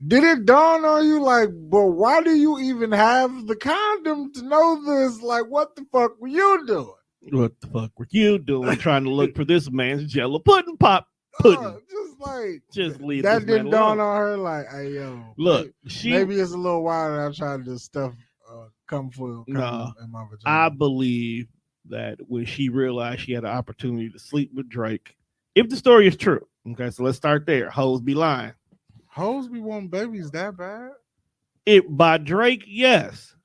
Did it dawn on you, like, but why do you even have the condom to know this? Like, what the fuck were you doing? What the fuck were you doing trying to look for this man's Jello pudding pop pudding? Just leave that. Didn't dawn alone. on her, like, hey yo, look, maybe it's a little while that I'm trying to stuff cum foil in my vagina. I believe that when she realized she had an opportunity to sleep with Drake, if the story is true, okay, so let's start there. Hoes be lying. Hoes be wanting babies that bad? By Drake, yes.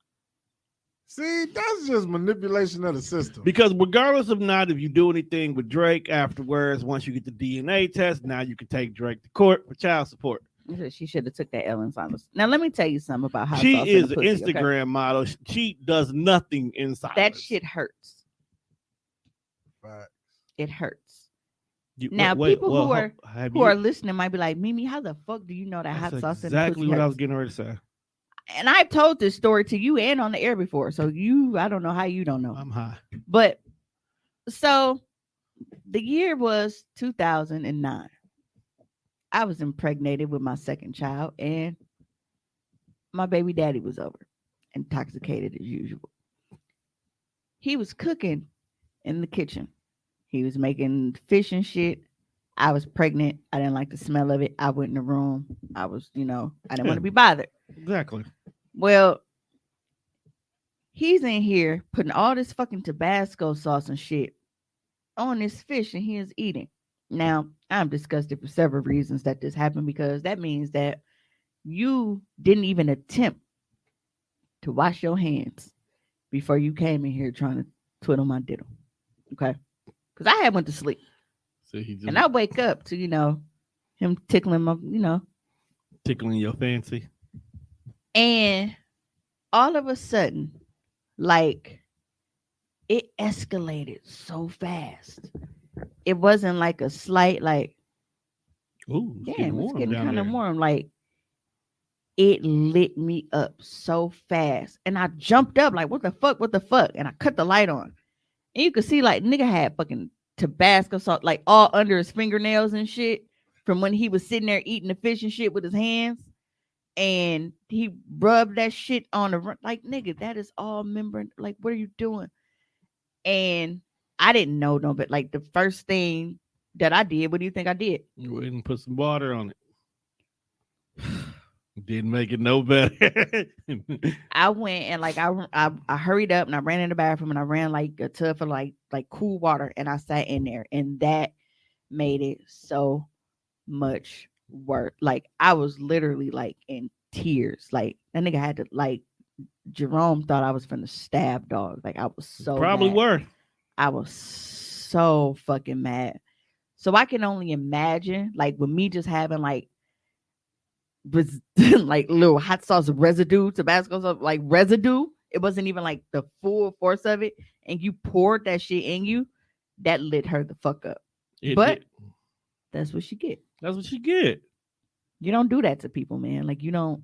See, that's just manipulation of the system. Because regardless of not if you do anything with Drake afterwards, once you get the DNA test, now you can take Drake to court for child support. She should have took that Ellen Silence. Now let me tell you something about how she is an Instagram model. She does nothing inside. That shit hurts. Facts. It hurts. People who are listening might be like, Mimi, how the fuck do you know that hot sauce? Exactly what hurts? I was getting ready to say. And I've told this story to you and on the air before. So I don't know how you don't know. I'm high. But so the year was 2009. I was impregnated with my second child and my baby daddy was over, intoxicated as usual. He was cooking in the kitchen. He was making fish and shit. I was pregnant. I didn't like the smell of it. I went in the room. I was, I didn't want to be bothered. Exactly. Well, he's in here putting all this fucking Tabasco sauce and shit on this fish and he is eating. Now, I'm disgusted for several reasons that this happened, because that means that you didn't even attempt to wash your hands before you came in here trying to twiddle my diddle. Okay? Because I had went to sleep. So and I wake up to, him tickling my, tickling your fancy. And all of a sudden, like, it escalated so fast. It wasn't like a slight, like, ooh, damn, it's getting kind of warm. Like, it lit me up so fast. And I jumped up like, what the fuck? And I cut the light on. And you could see, like, nigga had fucking Tabasco sauce, like all under his fingernails and shit, from when he was sitting there eating the fish and shit with his hands. And he rubbed that shit on the like, nigga, that is all membrane. Like, what are you doing? And I didn't know no, but like the first thing that I did, what do you think I did? You went and put some water on it. Didn't make it no better. I went and like I hurried up and I ran in the bathroom and I ran like a tub of like cool water and I sat in there and that made it so much worse. Like I was literally like in tears. Like that nigga had to like Jerome thought I was finna stab dog. Like I was so probably mad. were. I was so fucking mad. So I can only imagine like with me just having like like little hot sauce residue, Tabasco sauce, like residue. It wasn't even like the full force of it, and you poured that shit in you. That lit her the fuck up. But that's what she get. That's what she get. You don't do that to people, man. Like you don't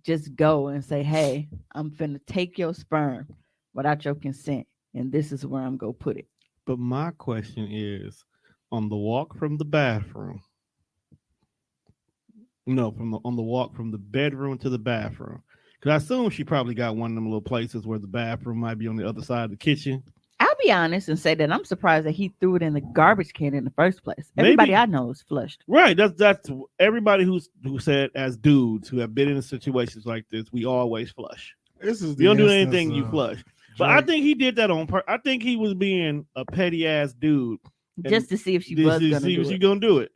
just go and say, "Hey, I'm finna take your sperm without your consent, and this is where I'm gonna put it." But my question is, on the walk from the bathroom. No, on the walk from the bedroom to the bathroom. Because I assume she probably got one of them little places where the bathroom might be on the other side of the kitchen. I'll be honest and say that I'm surprised that he threw it in the garbage can in the first place. Everybody I know is flushed. Right. That's everybody who said as dudes who have been in situations like this, we always flush. This is you don't do anything, you flush. But I think he did that on purpose. I think he was being a petty ass dude. Just to see if she was going to do it. She gonna do it.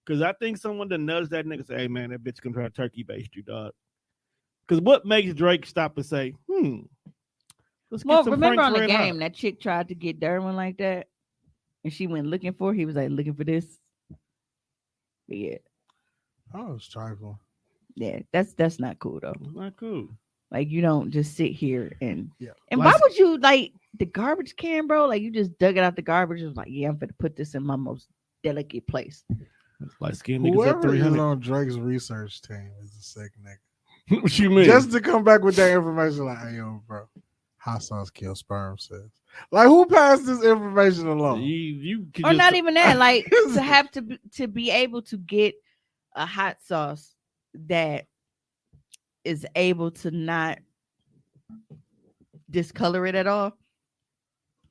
Because I think someone that nudged that nigga say, hey, man, that bitch gonna try to turkey baste you, dog. Because what makes Drake stop and say, let's get some remember Frank's on the Red game, Hot. that chick tried to get Derwin like that, and she went looking for. He was like looking for this. But yeah. Oh, it's trifling. Yeah, that's not cool though. It's not cool. Like you don't just sit here and and why would you like the garbage can, bro? Like you just dug it out the garbage. It was like, yeah, I'm gonna put this in my most delicate place. Like skin niggas whoever up 300. is on Drake's research team is a sick nigga. What you mean? Just to come back with that information, like, hey, yo, bro, hot sauce kills sperm cells. Like, who passed this information along? You or not even that. Like to have to be able to get a hot sauce that is able to not discolor it at all.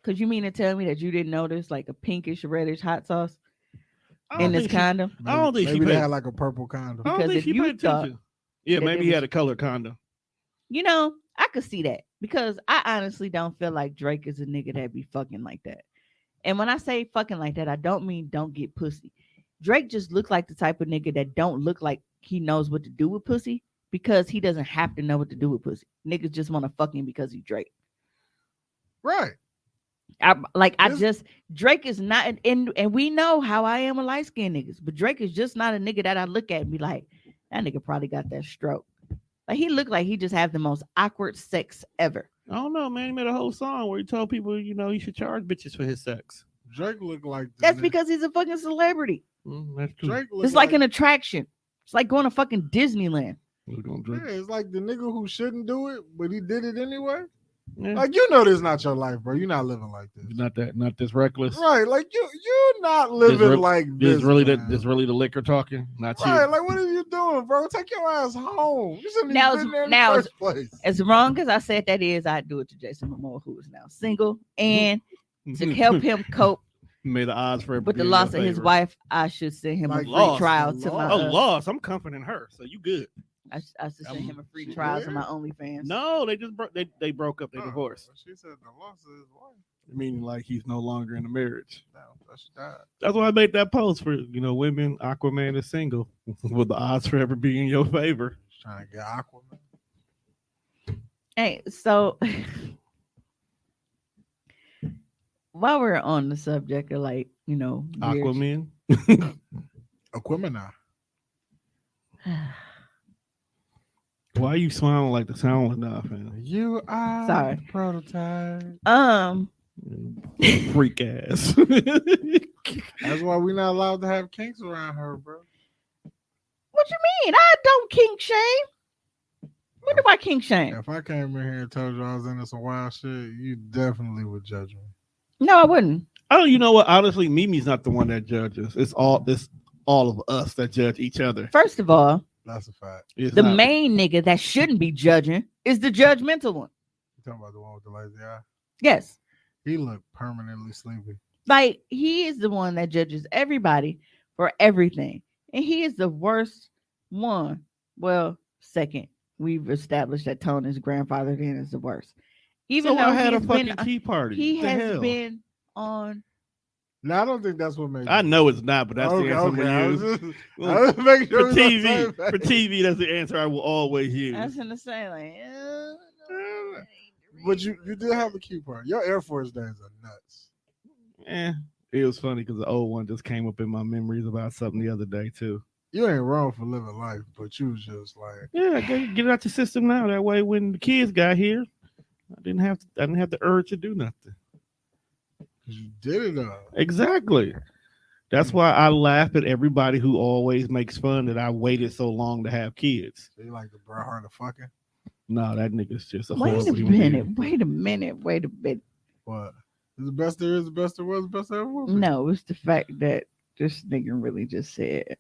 Because you mean to tell me that you didn't notice like a pinkish reddish hot sauce in this condom? I don't think maybe they had like a purple condom. I don't think she paid attention. Yeah, maybe he had a colored condom. You know, I could see that because I honestly don't feel like Drake is a nigga that be fucking like that. And when I say fucking like that, I don't mean don't get pussy. Drake just looks like the type of nigga that don't look like he knows what to do with pussy because he doesn't have to know what to do with pussy. Niggas just want to fuck him because he's Drake. Right. Drake is not, and we know how I am with light skinned niggas, but Drake is just not a nigga that I look at and be like, that nigga probably got that stroke. Like he looked like he just have the most awkward sex ever. I don't know, man. He made a whole song where he told people, he should charge bitches for his sex. Drake looked like that's because he's a fucking celebrity. That's true. Drake it's like an attraction. It's like going to fucking Disneyland. Yeah, it's like the nigga who shouldn't do it, but he did it anyway. Yeah. Like this is not your life, bro. You're not living like this. Not this reckless. Right? Like you're not living like this. This really the liquor talking, not you. Right? Like what are you doing, bro? Take your ass home. You shouldn't have been there in the first place. As wrong as I said that is, I do it to Jason Momoa, who is now single, and to help him cope. Made the odds for with the loss of his wife, I should send him a free trial to my loss. I'm comforting her, so you good. I should send him a free trial to my OnlyFans. No, they just they broke up. They divorced. She said the loss of his wife. Meaning like he's no longer in a marriage. No, she died. That's why I made that post for women. Aquaman is single with the odds forever being in your favor. Trying to get Aquaman. Hey, so while we're on the subject of Aquaman. Aquaman. Why are you smiling like the sound enough? You are sorry. Prototype. Freak ass. That's why we're not allowed to have kinks around her, bro. What you mean? I don't kink shame. When do I kink shame? If I came in here and told you I was into some wild shit, you definitely would judge me. No, I wouldn't. Oh, you know what? Honestly, Mimi's not the one that judges. It's all of us that judge each other. First of all, That's a fact. It's the not- main nigga that shouldn't be judging is the judgmental one. You talking about the one with the lazy eye? Yes. He looked permanently sleepy. Like, he is the one that judges everybody for everything. And he is the worst one. Well, second. We've established that Tony's grandfather then is the worst. Even So though I had he a has fucking been, tea party. he The has hell? been on. No, I don't think that's what made. I know it's not, but that's the answer I'm I gonna was use. just, I was making sure For we was on the TV, same for page. TV, that's the answer I will always use. I was gonna say like, But you did have a cute part. Your Air Force days are nuts. It was funny because the old one just came up in my memories about something the other day too. You ain't wrong for living life, but you was just like, Yeah, get it out your system now. That way, when the kids got here, I didn't have the urge to do nothing. you did it all. Exactly. That's why I laugh at everybody who always makes fun that I waited so long to have kids. So you like the Bret Hart of fucking? No, that nigga's just a wait a horrible human minute, being. wait a minute. What? Is the best there is, the best there was, the best there ever will be. No, it's the fact that this nigga really just said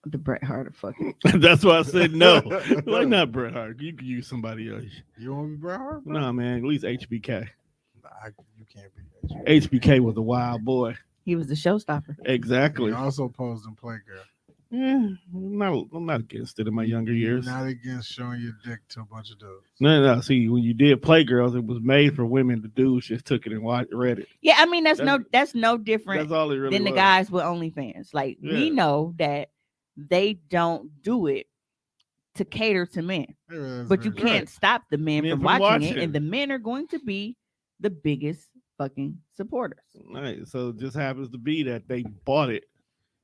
the Bret Hart of fucking. That's why I said no. Why not Bret Hart? You could use somebody else. You want to be Bret Hart? Bro? No, man. At least HBK. Nah, you can't be. HBK was a wild boy. He was the showstopper. Exactly. You also posed in Playgirl. Yeah, I'm not against it in my younger years. Not against showing your dick to a bunch of dudes. No. See, when you did Playgirls, it was made for women. The dudes just took it and read it. Yeah, I mean that's no That's different That's all it really than the was. guys with OnlyFans. Like we Yeah. know that they don't do it to cater to men, Yeah, that's but you very true. can't stop the men Men from from watching it, watching. and the men are going to be the biggest fucking supporters. Right. So it just happens to be that they bought it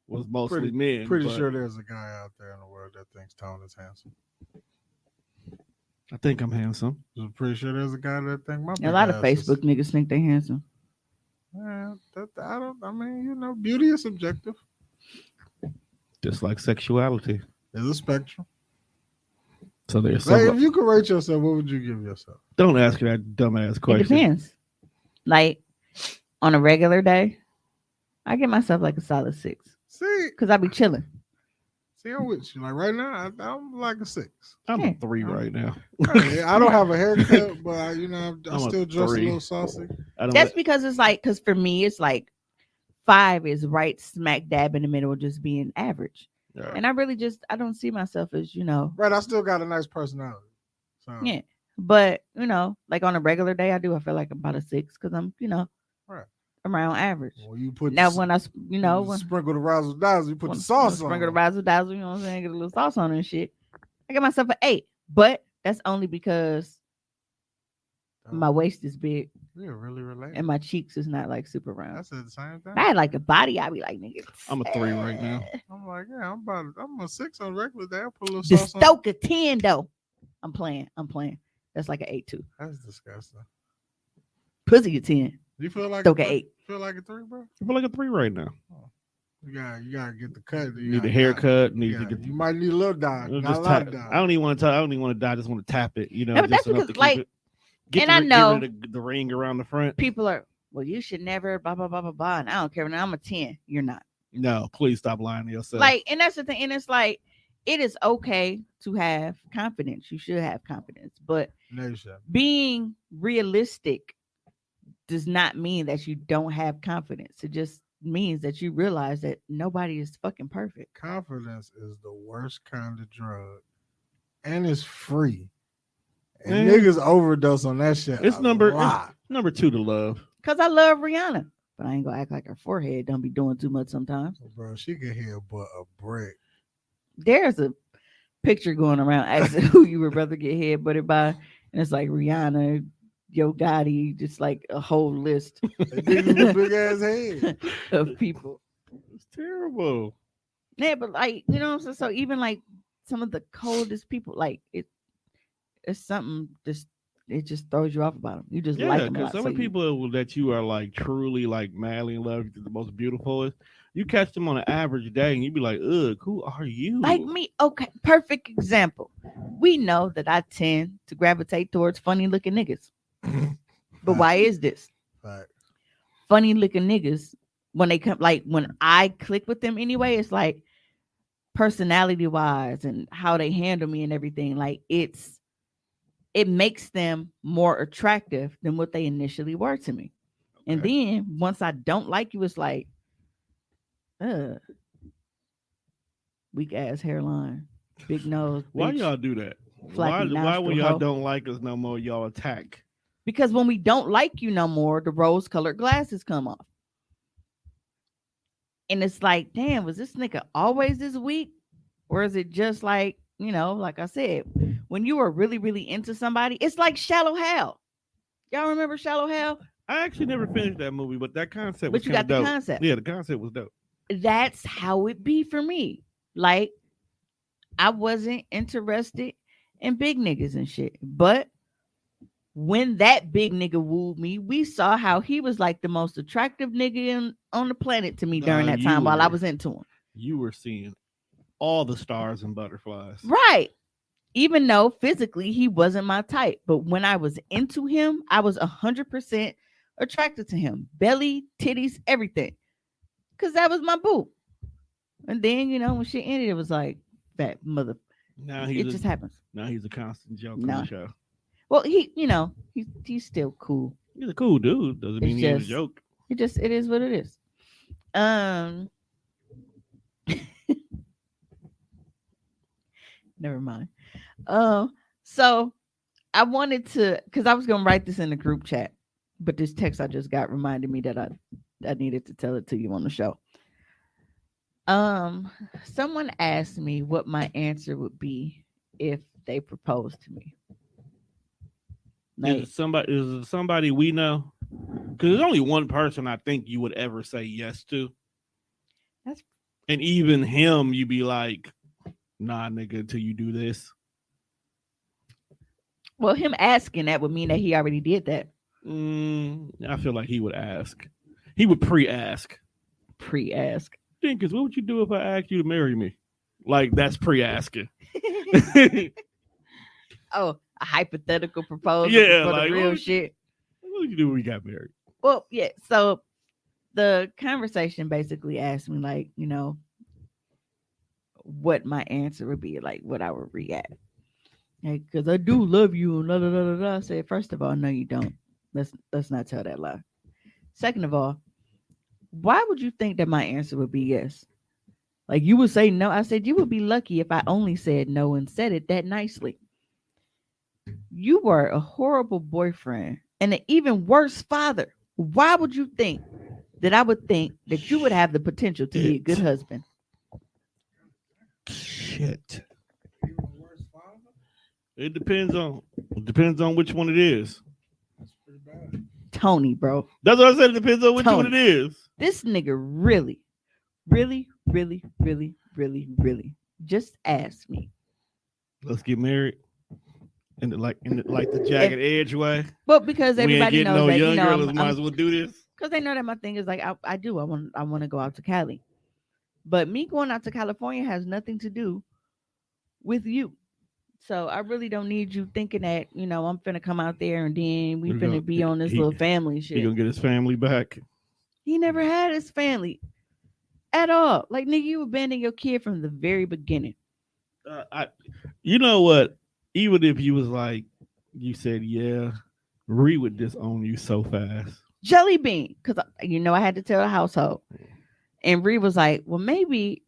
was mostly men. Pretty but sure there's a guy out there in the world that thinks Tone is handsome. I think I'm handsome. I'm pretty sure there's a guy that thinks my A lot of big ass is- Facebook niggas think they handsome. Yeah, I mean, you know, beauty is subjective. Just like sexuality. There's a spectrum. So there's Like, some. if you could rate yourself, what would you give yourself? Don't ask me that dumbass It question. depends. Like on a regular day, I give myself like a solid 6 See, because I be chilling. I'm with you. Like right now, I'm like a 6. I'm Yeah. a 3 right now. I don't have a haircut, but I I'm a still dress a 3. little saucy. I don't. That's because it's like, because for me, it's like 5 is right smack dab in the middle of just being average. Right. And I don't see myself as, Right, I still got a nice personality. So yeah. But, like on a regular day, I feel like I'm about a 6 because I'm, Right. around average. When you put Now, the, when when sprinkle the razzle dazzle, you put when- the sauce on. sprinkle the razzle dazzle, you know what I'm saying? Get a little sauce on it and shit. I give myself an 8, but that's only because my waist is big You're really related. and my cheeks is not like super round. I said the same thing. If I had like a body, I'd be like, nigga. I'm a 3 right now. I'm like, yeah, I'm a 6 on regular day. I put a little The sauce on. Stoke a 10 though. I'm playing. That's like an 8 too. That's disgusting. Pussy a 10. You feel like Stoke a a three? 8. Feel like a 3, bro? I feel like a 3 right now. You gotta get the cut. You Need gotta- a haircut. you Need to gotta- get. You might need a little dye. Just Not a lot of tap- dye. I don't even want to. I don't even want to die. I just want to tap it. No, but just that's enough because, to keep like, it. Get and the, I know- get rid of the ring around the front. People are, well, you should never blah blah blah blah blah. And I don't care. Now I'm a 10. You're not. No, please stop lying to yourself. Like, and that's the thing. And it's like, it is okay to have confidence. You should have confidence. But No, you shouldn't. being realistic does not mean that you don't have confidence. It just means that you realize that nobody is fucking perfect. Confidence is the worst kind of drug, and it's free. And Man. niggas overdose on that shit. It's a number lot. number 2 to love. Because I love Rihanna. But I ain't gonna act like her forehead don't be doing too much sometimes. Bro, she can hear but a brick. There's a picture going around asking who you would rather get head butted by. And it's like Rihanna, Yo Gotti, just like a whole list They niggas with big ass head. of people. It's terrible. Yeah, but like, you know what I'm saying? So even like some of the coldest people, like it's something it just throws you off about them. You just like Yeah, them a because lot. some So of the people that you are like truly like madly in love, the most beautiful, you catch them on an average day and you be like, ugh, who are you? like me, okay, perfect example. We know that I tend to gravitate towards funny looking niggas. But why is this? Fact. funny looking niggas when they come. Like when I click with them anyway, it's like personality wise and how they handle me and everything. Like it makes them more attractive than what they initially were to me. And then once I don't like you, it's like, weak ass hairline, big nose. Why bitch, y'all do that? flappy Why nostril when y'all hoe. don't like us no more, y'all attack? Because when we don't like you no more, the rose colored glasses come off. And it's like, damn, was this nigga always this weak? Or is it just like, like I said, when you are really, really into somebody, it's like Shallow Hal. Y'all remember Shallow Hal? I actually never finished that movie, but that concept was But you kind of got the dope. concept. Yeah, the concept was dope. That's how it be for me. Like, I wasn't interested in big niggas and shit. But when that big nigga wooed me, we saw how he was like the most attractive nigga on the planet to me during that time while I was into him. You were seeing all the stars and butterflies. Right. Even though physically he wasn't my type. But when I was into him, I was 100% attracted to him. Belly, titties, everything. Because that was my boo. And then, when shit ended, it was like, that mother. Now just happens. Now he's a constant joke on the show. Well, he's still cool. He's a cool dude. Doesn't mean he's a joke. It is what it is. Never mind. So I wanted to, because I was gonna write this in the group chat, but this text I just got reminded me that I needed to tell it to you on the show. Someone asked me what my answer would be if they proposed to me. Like, is it somebody we know? Because there's only one person I think you would ever say yes to. And even him, you'd be like, nah, nigga, until you do this. Well, him asking that would mean that he already did that. I feel like he would ask. He would pre-ask. Because what would you do if I asked you to marry me? Like, that's pre-asking. Oh, a hypothetical proposal for like, the real shit. What would you do when we got married? Well, yeah. So the conversation basically asked me, like, what my answer would be, like, what I would react. Because I do love you. And I said, first of all, no, you don't. Let's not tell that lie. Second of all, why would you think that my answer would be yes? Like, you would say no. I said, you would be lucky if I only said no and said it that nicely. You were a horrible boyfriend and an even worse father. Why would you think that I would think that you would have the potential to be a good husband? Shit. It depends on which one it is. That's pretty bad. Tony, bro. That's what I said. It depends on which one it is. This nigga really, really, really, really, really, really just asked me. Let's get married. In the jagged edge way. But because everybody knows that, let's might as well do this. Because they know that my thing is like I want to go out to Cali. But me going out to California has nothing to do with you. So I really don't need you thinking that, I'm finna come out there and then we finna be on this little family shit. He gonna get his family back. He never had his family at all. Like, nigga, you abandoned your kid from the very beginning. You know what? Even if you was like, you said, yeah, Ree would disown you so fast. Jelly bean. Because, I had to tell the household. And Ree was like, well, maybe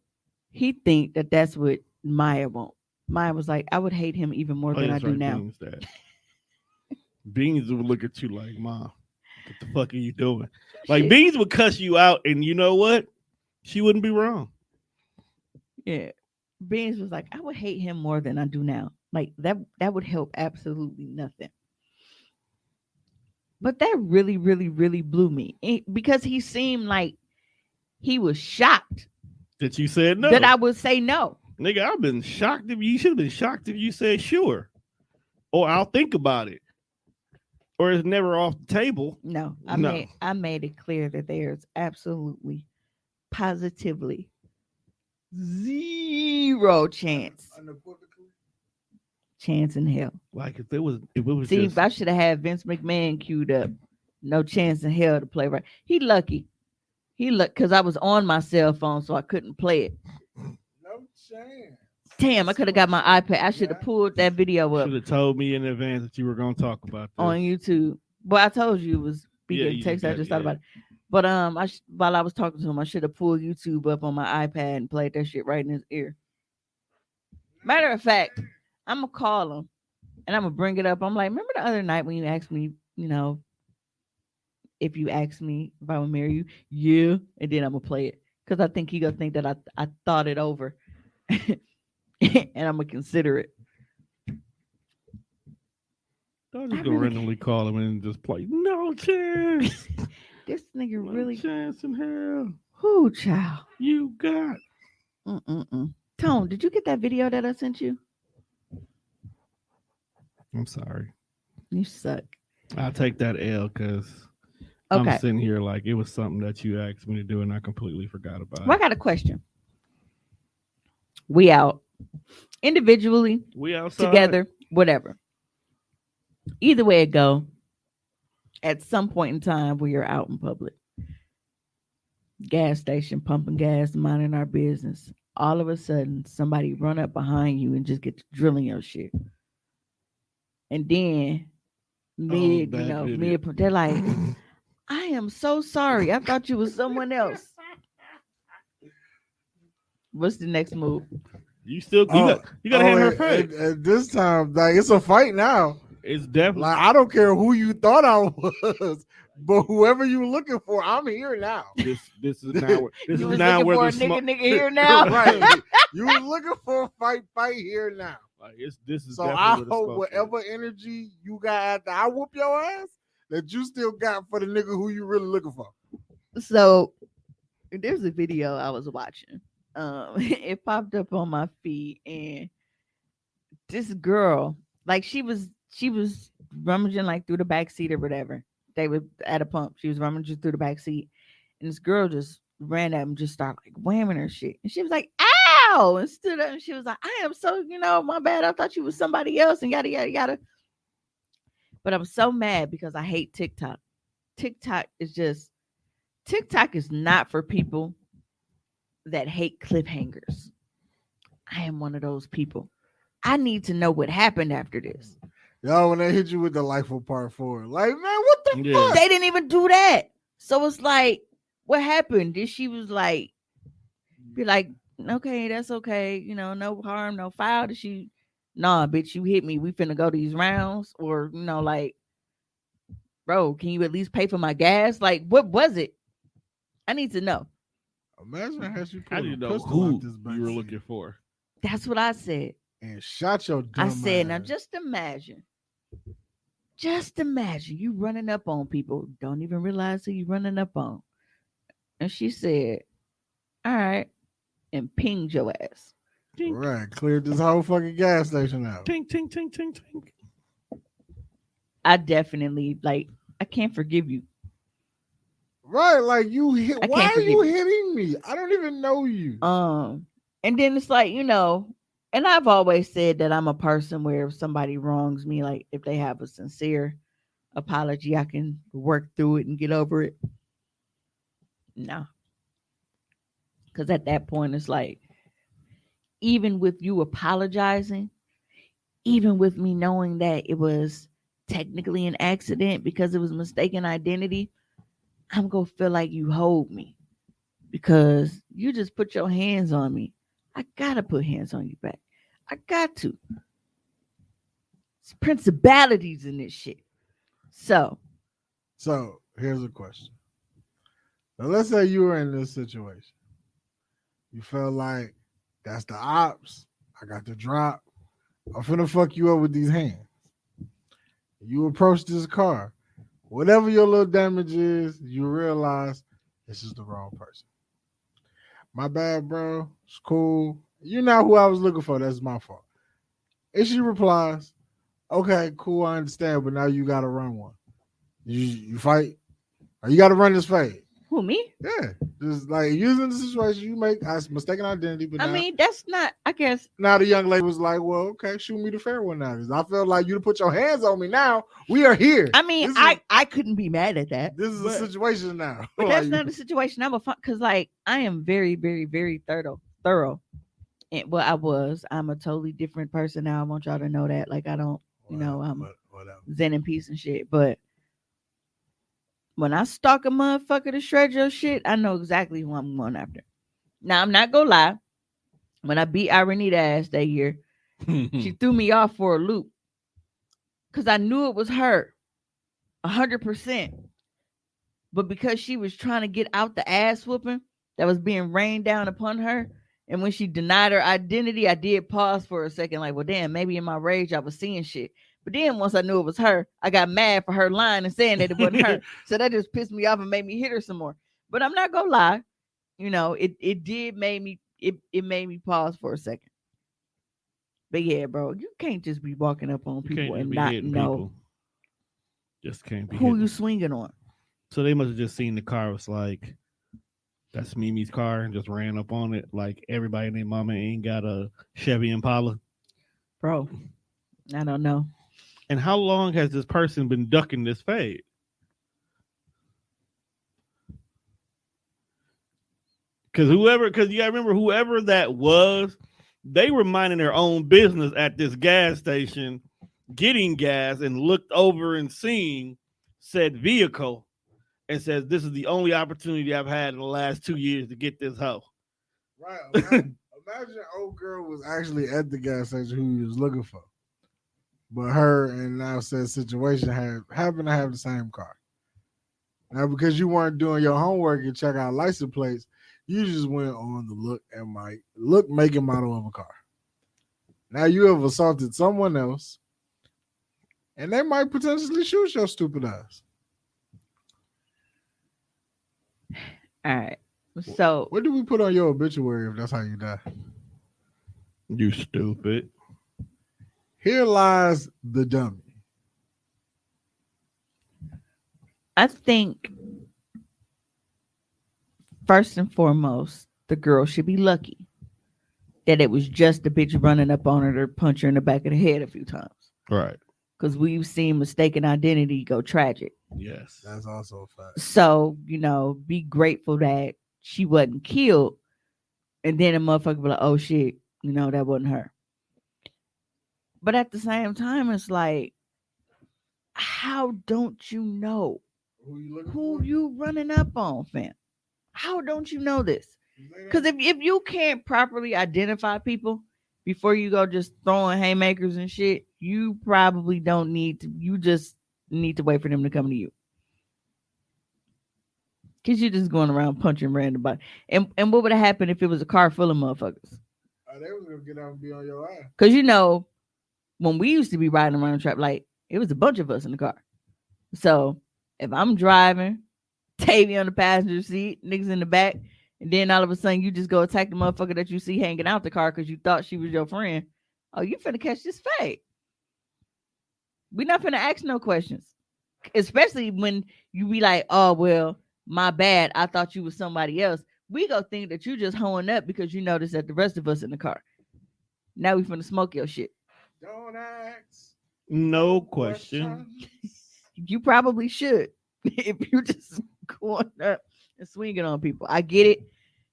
he think that that's what Maya wants. Maya was like, I would hate him even more than I do now. Beans would look at you like, Mom, what the fuck are you doing? Like, Beans would cuss you out, and you know what? She wouldn't be wrong. Yeah. Beans was like, I would hate him more than I do now. Like, that would help absolutely nothing. But that really, really, really blew me. Because he seemed like he was shocked. That you said no. That I would say no. Nigga, I've been shocked you should have been shocked if you said sure. Or I'll think about it. Or it's never off the table. No. I made it clear that there's absolutely, positively zero chance in hell. Like if it was See, I should have had Vince McMahon queued up. No chance in hell to play right. He lucky. He look because I was on my cell phone, so I couldn't play it. No chance. Damn, I That's could have some got my shit, iPad. I should have yeah. pulled that video up Should have told me in advance that you were gonna talk about this. on YouTube. But I told you it was be Yeah, getting you text. I got just thought yeah. about it. But while I was talking to him, I should have pulled YouTube up on my iPad and played that shit right in his ear. Matter of fact, I'm gonna call him and I'm gonna bring it up. I'm like, remember the other night when you asked me, if you asked me if I would marry you, yeah, and then I'm gonna play it because I think he gonna think that I thought it over, and I'm gonna consider it. I'm I just gonna really randomly call him and just play. No chance. this nigga No really, chance in hell. who child? You got. Tone, did you get that video that I sent you? I'm sorry. You suck. I'll take that L because I'm Okay, sitting here like it was something that you asked me to do and I completely forgot about well, I it. got a question. We out individually, We outside. together, whatever. Either way it go, at some point in time we are out in public, gas station, pumping gas, minding our business. All of a sudden, somebody run up behind you and just get to drilling your shit. And then mid, bad video. mid, they're like, I am so sorry. I thought you was someone else. What's the next move? You still you gotta handle her face. At this time, like it's a fight now. It's definitely Like I don't care who you thought I was, but whoever you looking for, I'm here now. this is now this You is was now looking where for the a smoke nigga here now? Right. You was looking for a fight here now. Like this is So definitely I where the hope smoke whatever energy you got after I whoop your ass, that you still got for the nigga who you really looking for. So there's a video I was watching. It popped up on my feed, and this girl, like she was rummaging like through the back seat or whatever. They were at a pump. She was rummaging through the back seat, and this girl just ran at him, just started like whamming her shit, and she was like, "Ow!" and stood up, and she was like, "I am so, my bad. I thought you was somebody else," and yada yada yada. But I'm so mad because I hate TikTok. TikTok is just TikTok is not for people that hate cliffhangers. I am one of those people. I need to know what happened after this. Yo, when they hit you with the Lifeful Part 4, like, man, what the Yeah. fuck? They didn't even do that. So it's like, what happened? Did she was like, be like, okay, that's okay. No harm, no foul. Did she, nah, bitch, you hit me. We finna go these rounds. Or, like, bro, can you at least pay for my gas? Like, what was it? I need to know. Imagine how she put How do you a know pistol who out this back you were seat looking for? That's what I said. and shot your dumb I said, now ass. just imagine you running up on people, don't even realize who you running up on. And she said, all right, and pinged your ass. Tink, Right, cleared this whole fucking gas station out. tink, tink, tink, tink, tink. I definitely, like, I can't forgive you. Right, like you hit. I Why can't are you forgive hitting me? I don't even know you. And then it's like, and I've always said that I'm a person where if somebody wrongs me, like if they have a sincere apology, I can work through it and get over it. No. Because at that point, it's like, even with you apologizing, even with me knowing that it was technically an accident because it was mistaken identity, I'm going to feel like you hold me because you just put your hands on me. I got to put hands on you back. I got to. It's principalities in this shit. So here's a question. Now let's say you were in this situation. You felt like that's the ops. I got the drop. I'm finna fuck you up with these hands. You approach this car. Whatever your little damage is, you realize this is the wrong person. My bad, bro. It's cool. You're not who I was looking for. That's my fault. And she replies, okay, cool, I understand, but now you gotta run one. You fight, or you gotta run this fade. Who, me? Yeah, just like using the situation you make as mistaken identity. But I mean, that's not. I guess. now the young lady was like, "Well, okay, shoot me the fair one now." 'Cause I felt like you to put your hands on me. Now we are here. I mean, I couldn't be mad at that. This is a situation now. But that's not a situation. I'm a fun because like I am very, very, very thorough. And well, I was. I'm a totally different person now. I want y'all to know that. Like I don't, I'm zen and peace and shit. But when I stalk a motherfucker to shred your shit, I know exactly who I'm going after. Now I'm not gonna lie. When I beat Irenita ass that year, she threw me off for a loop because I knew it was her, 100%. But because she was trying to get out the ass whooping that was being rained down upon her, and when she denied her identity, I did pause for a second, like, well, damn, maybe in my rage I was seeing shit. But then once I knew it was her, I got mad for her lying and saying that it wasn't her. So that just pissed me off and made me hit her some more. But I'm not gonna lie, it did make me it made me pause for a second. But yeah, bro, you can't just be walking up on people and not know people. Just can't be who hitting. you swinging on. So they must have just seen the car was like, that's Mimi's car, and just ran up on it. Like everybody and their mama ain't got a Chevy Impala. Bro, I don't know. And how long has this person been ducking this fade? Because you gotta remember, whoever that was, they were minding their own business at this gas station, getting gas, and looked over and seen said vehicle and says, "This is the only opportunity I've had in the last 2 years to get this hoe." Right. Imagine old girl was actually at the gas station who he was looking for. But her and now said situation happened to have the same car. Now, because you weren't doing your homework and check out license plates, you just went on the look, make, and model of a car. Now you have assaulted someone else, and they might potentially shoot your stupid ass. All right. So what do we put on your obituary if that's how you die? You stupid. Here lies the dummy. I think first and foremost, the girl should be lucky that it was just the bitch running up on her to punch her in the back of the head a few times. Right. Because we've seen mistaken identity go tragic. Yes. That's also a fact. So, be grateful that she wasn't killed. And then a motherfucker be like, oh shit, that wasn't her. But at the same time, it's like, how don't you know who you running up on, fam? How don't you know this? Because if you can't properly identify people before you go just throwing haymakers and shit, you probably don't need to. You just need to wait for them to come to you. Because you're just going around punching random body. And what would have happened if it was a car full of motherfuckers? They was going to get out and be on your ass. Because, when we used to be riding around the trap, like, it was a bunch of us in the car. So, if I'm driving, Tavy on the passenger seat, niggas in the back, and then all of a sudden you just go attack the motherfucker that you see hanging out the car because you thought she was your friend. Oh, you finna catch this fade. We not finna ask no questions. Especially when you be like, oh, well, my bad. I thought you was somebody else. We go think that you just hoeing up because you noticed that the rest of us in the car. Now we finna smoke your shit. Don't ask. No question. You probably should if you just going up and swinging on people. I get it.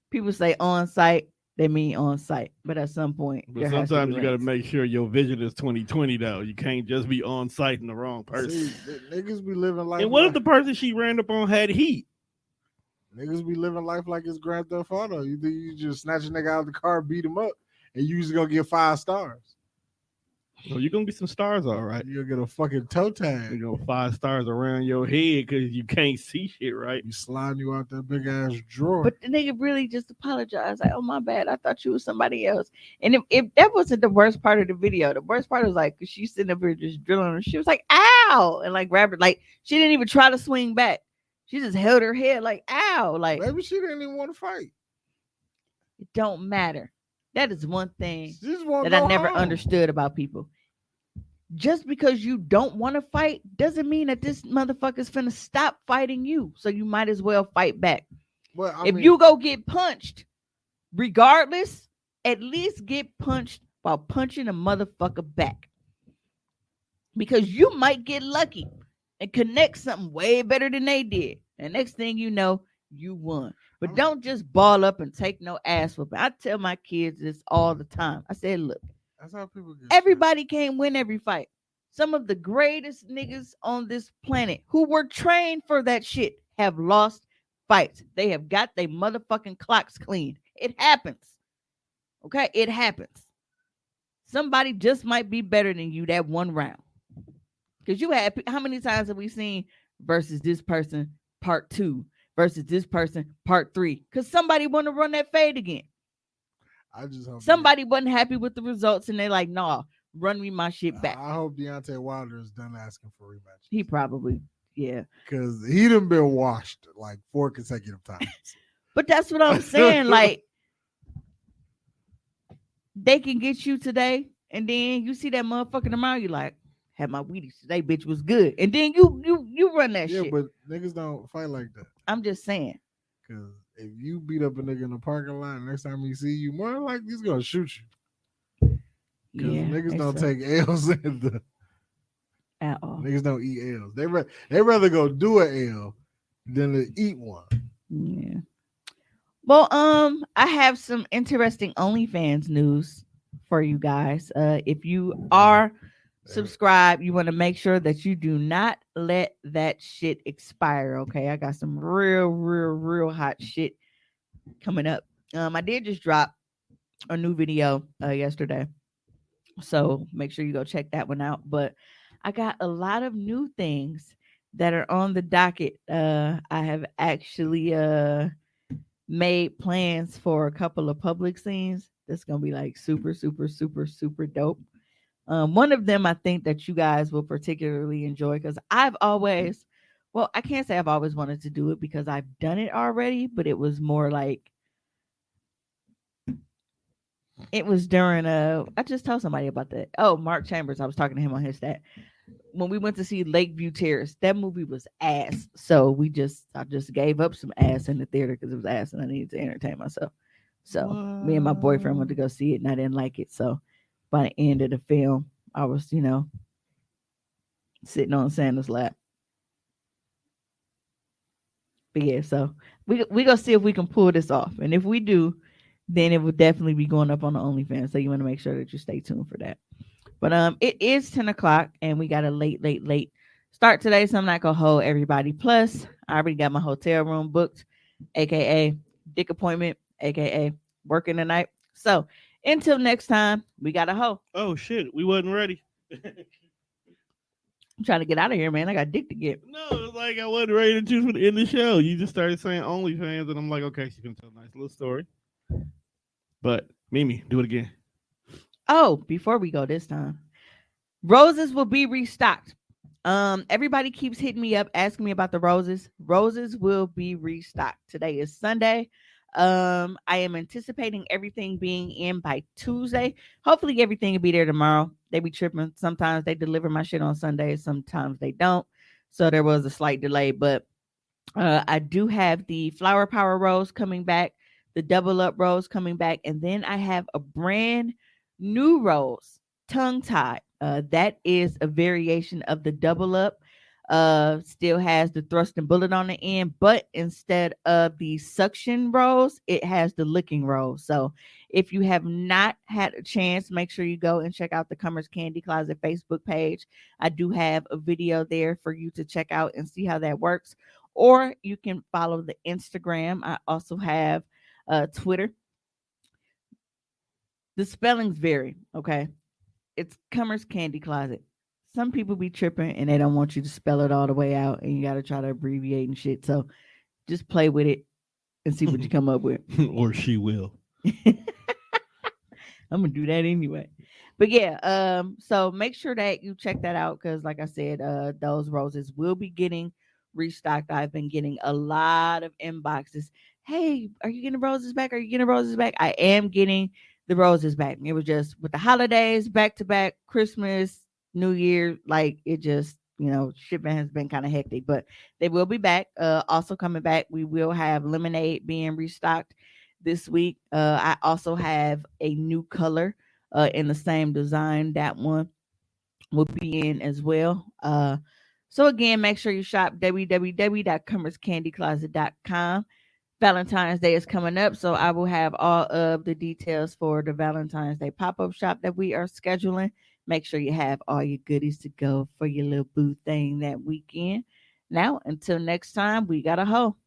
People say on site, they mean on site, but at some point, but sometimes you got to make sure your vision is 20/20 though. You can't just be on site in the wrong person. See, niggas be living life. And what if the person she ran up on had heat? Niggas be living life like it's Grand Theft Auto. You just snatch a nigga out of the car, beat him up, and you just gonna get 5 stars. Well, you're gonna get some stars, all right. You'll get a fucking toe tag. You know, 5 stars around your head because you can't see shit right. You slide you out that big ass drawer. But the nigga really just apologized. Like, oh my bad, I thought you was somebody else. And if that wasn't the worst part of the video, the worst part was like, cause she's sitting up here just drilling her. She was like, ow, and like grabbed her. Like she didn't even try to swing back. She just held her head like, ow, like maybe she didn't even want to fight. It don't matter. That is one thing that I never understood about people. Just because you don't want to fight doesn't mean that this motherfucker's finna stop fighting you. So you might as well fight back. Well, I If mean, you go get punched, regardless, at least get punched while punching a motherfucker back. Because you might get lucky and connect something way better than they did. And next thing you know, you won. But don't just ball up and take no ass whooping. I tell my kids this all the time. I said, look, that's how people get. everybody can't win every fight. Some of the greatest niggas on this planet who were trained for that shit have lost fights. They have got their motherfucking clocks cleaned. It happens. Okay? It happens. Somebody just might be better than you that one round. Because you had, how many times have we seen versus this person part 2 versus this person part 3? Because somebody want to run that fade again. I just hope somebody wasn't happy with the results and they're like, nah, run me my shit back. I hope Deontay Wilder is done asking for rematch. He probably, yeah. Because he done been washed like 4 consecutive times. But that's what I'm saying. Like, they can get you today, and then you see that motherfucker tomorrow, you like, had my Wheaties today, bitch was good. And then you run that shit. Yeah, but niggas don't fight like that. I'm just saying. Because if you beat up a nigga in the parking lot, next time he see you, more like he's gonna shoot you. Because niggas don't take L's in the at all. Niggas don't eat L's. They rather go do an L than to eat one. Yeah. Well, I have some interesting OnlyFans news for you guys. If you are subscribed, you want to make sure that you do not let that shit expire. Okay, I got some real hot shit coming up. I did just drop a new video yesterday, so make sure you go check that one out. But I got a lot of new things that are on the docket. I have actually made plans for a couple of public scenes that's gonna be like super dope. One of them I think that you guys will particularly enjoy because I can't say I've always wanted to do it because I've done it already, but it was more like it was during I just told somebody about that. Oh, Mark Chambers, I was talking to him on his stat. When we went to see Lakeview Terrace, that movie was ass. So I just gave up some ass in the theater because it was ass and I needed to entertain myself. So me and my boyfriend went to go see it and I didn't like it. So by the end of the film, I was, sitting on Santa's lap. But yeah, so we gonna see if we can pull this off. And if we do, then it will definitely be going up on the OnlyFans. So you want to make sure that you stay tuned for that. But it is 10 o'clock and we got a late start today. So I'm not gonna hold everybody. Plus, I already got my hotel room booked, aka dick appointment, aka working tonight. So until next time, we got a hoe. Oh shit, we wasn't ready. I'm trying to get out of here, man. I got dick to get. No, it's like I wasn't ready to choose for the end of the show. You just started saying OnlyFans, and I'm like, okay, she's gonna tell a nice little story. But Mimi, do it again. Oh, before we go this time, roses will be restocked. Everybody keeps hitting me up asking me about the roses. Roses will be restocked. Today is Sunday. I am anticipating everything being in by Tuesday. Hopefully everything will be there tomorrow. They be tripping. Sometimes they deliver my shit on Sundays, sometimes they don't. So there was a slight delay, but I do have the Flower Power Rose coming back, the Double Up Rose coming back, and then I have a brand new rose, tongue tied. That is a variation of the Double Up. Still has the thrust and bullet on the end, but instead of the suction rose, it has the licking rose. So if you have not had a chance, make sure you go and check out the Commerce Candy Closet Facebook page. I do have a video there for you to check out and see how that works. Or you can follow the Instagram. I also have Twitter. The spellings vary, okay? It's Commerce Candy Closet. Some people be tripping and they don't want you to spell it all the way out and you got to try to abbreviate and shit. So just play with it and see what you come up with. Or she will. I'm going to do that anyway. But yeah, so make sure that you check that out because like I said, those roses will be getting restocked. I've been getting a lot of inboxes. Hey, are you getting roses back? Are you getting roses back? I am getting the roses back. It was just with the holidays, back to back, Christmas, New Year, like it just, shipping has been kind of hectic, but they will be back. Also coming back, we will have lemonade being restocked this week. I also have a new color in the same design. That one will be in as well. So again, make sure you shop www.cumberscandycloset.com. Valentine's Day is coming up, so I will have all of the details for the Valentine's Day pop-up shop that we are scheduling. Make sure you have all your goodies to go for your little boo thing that weekend. Now, until next time, we got a hoe.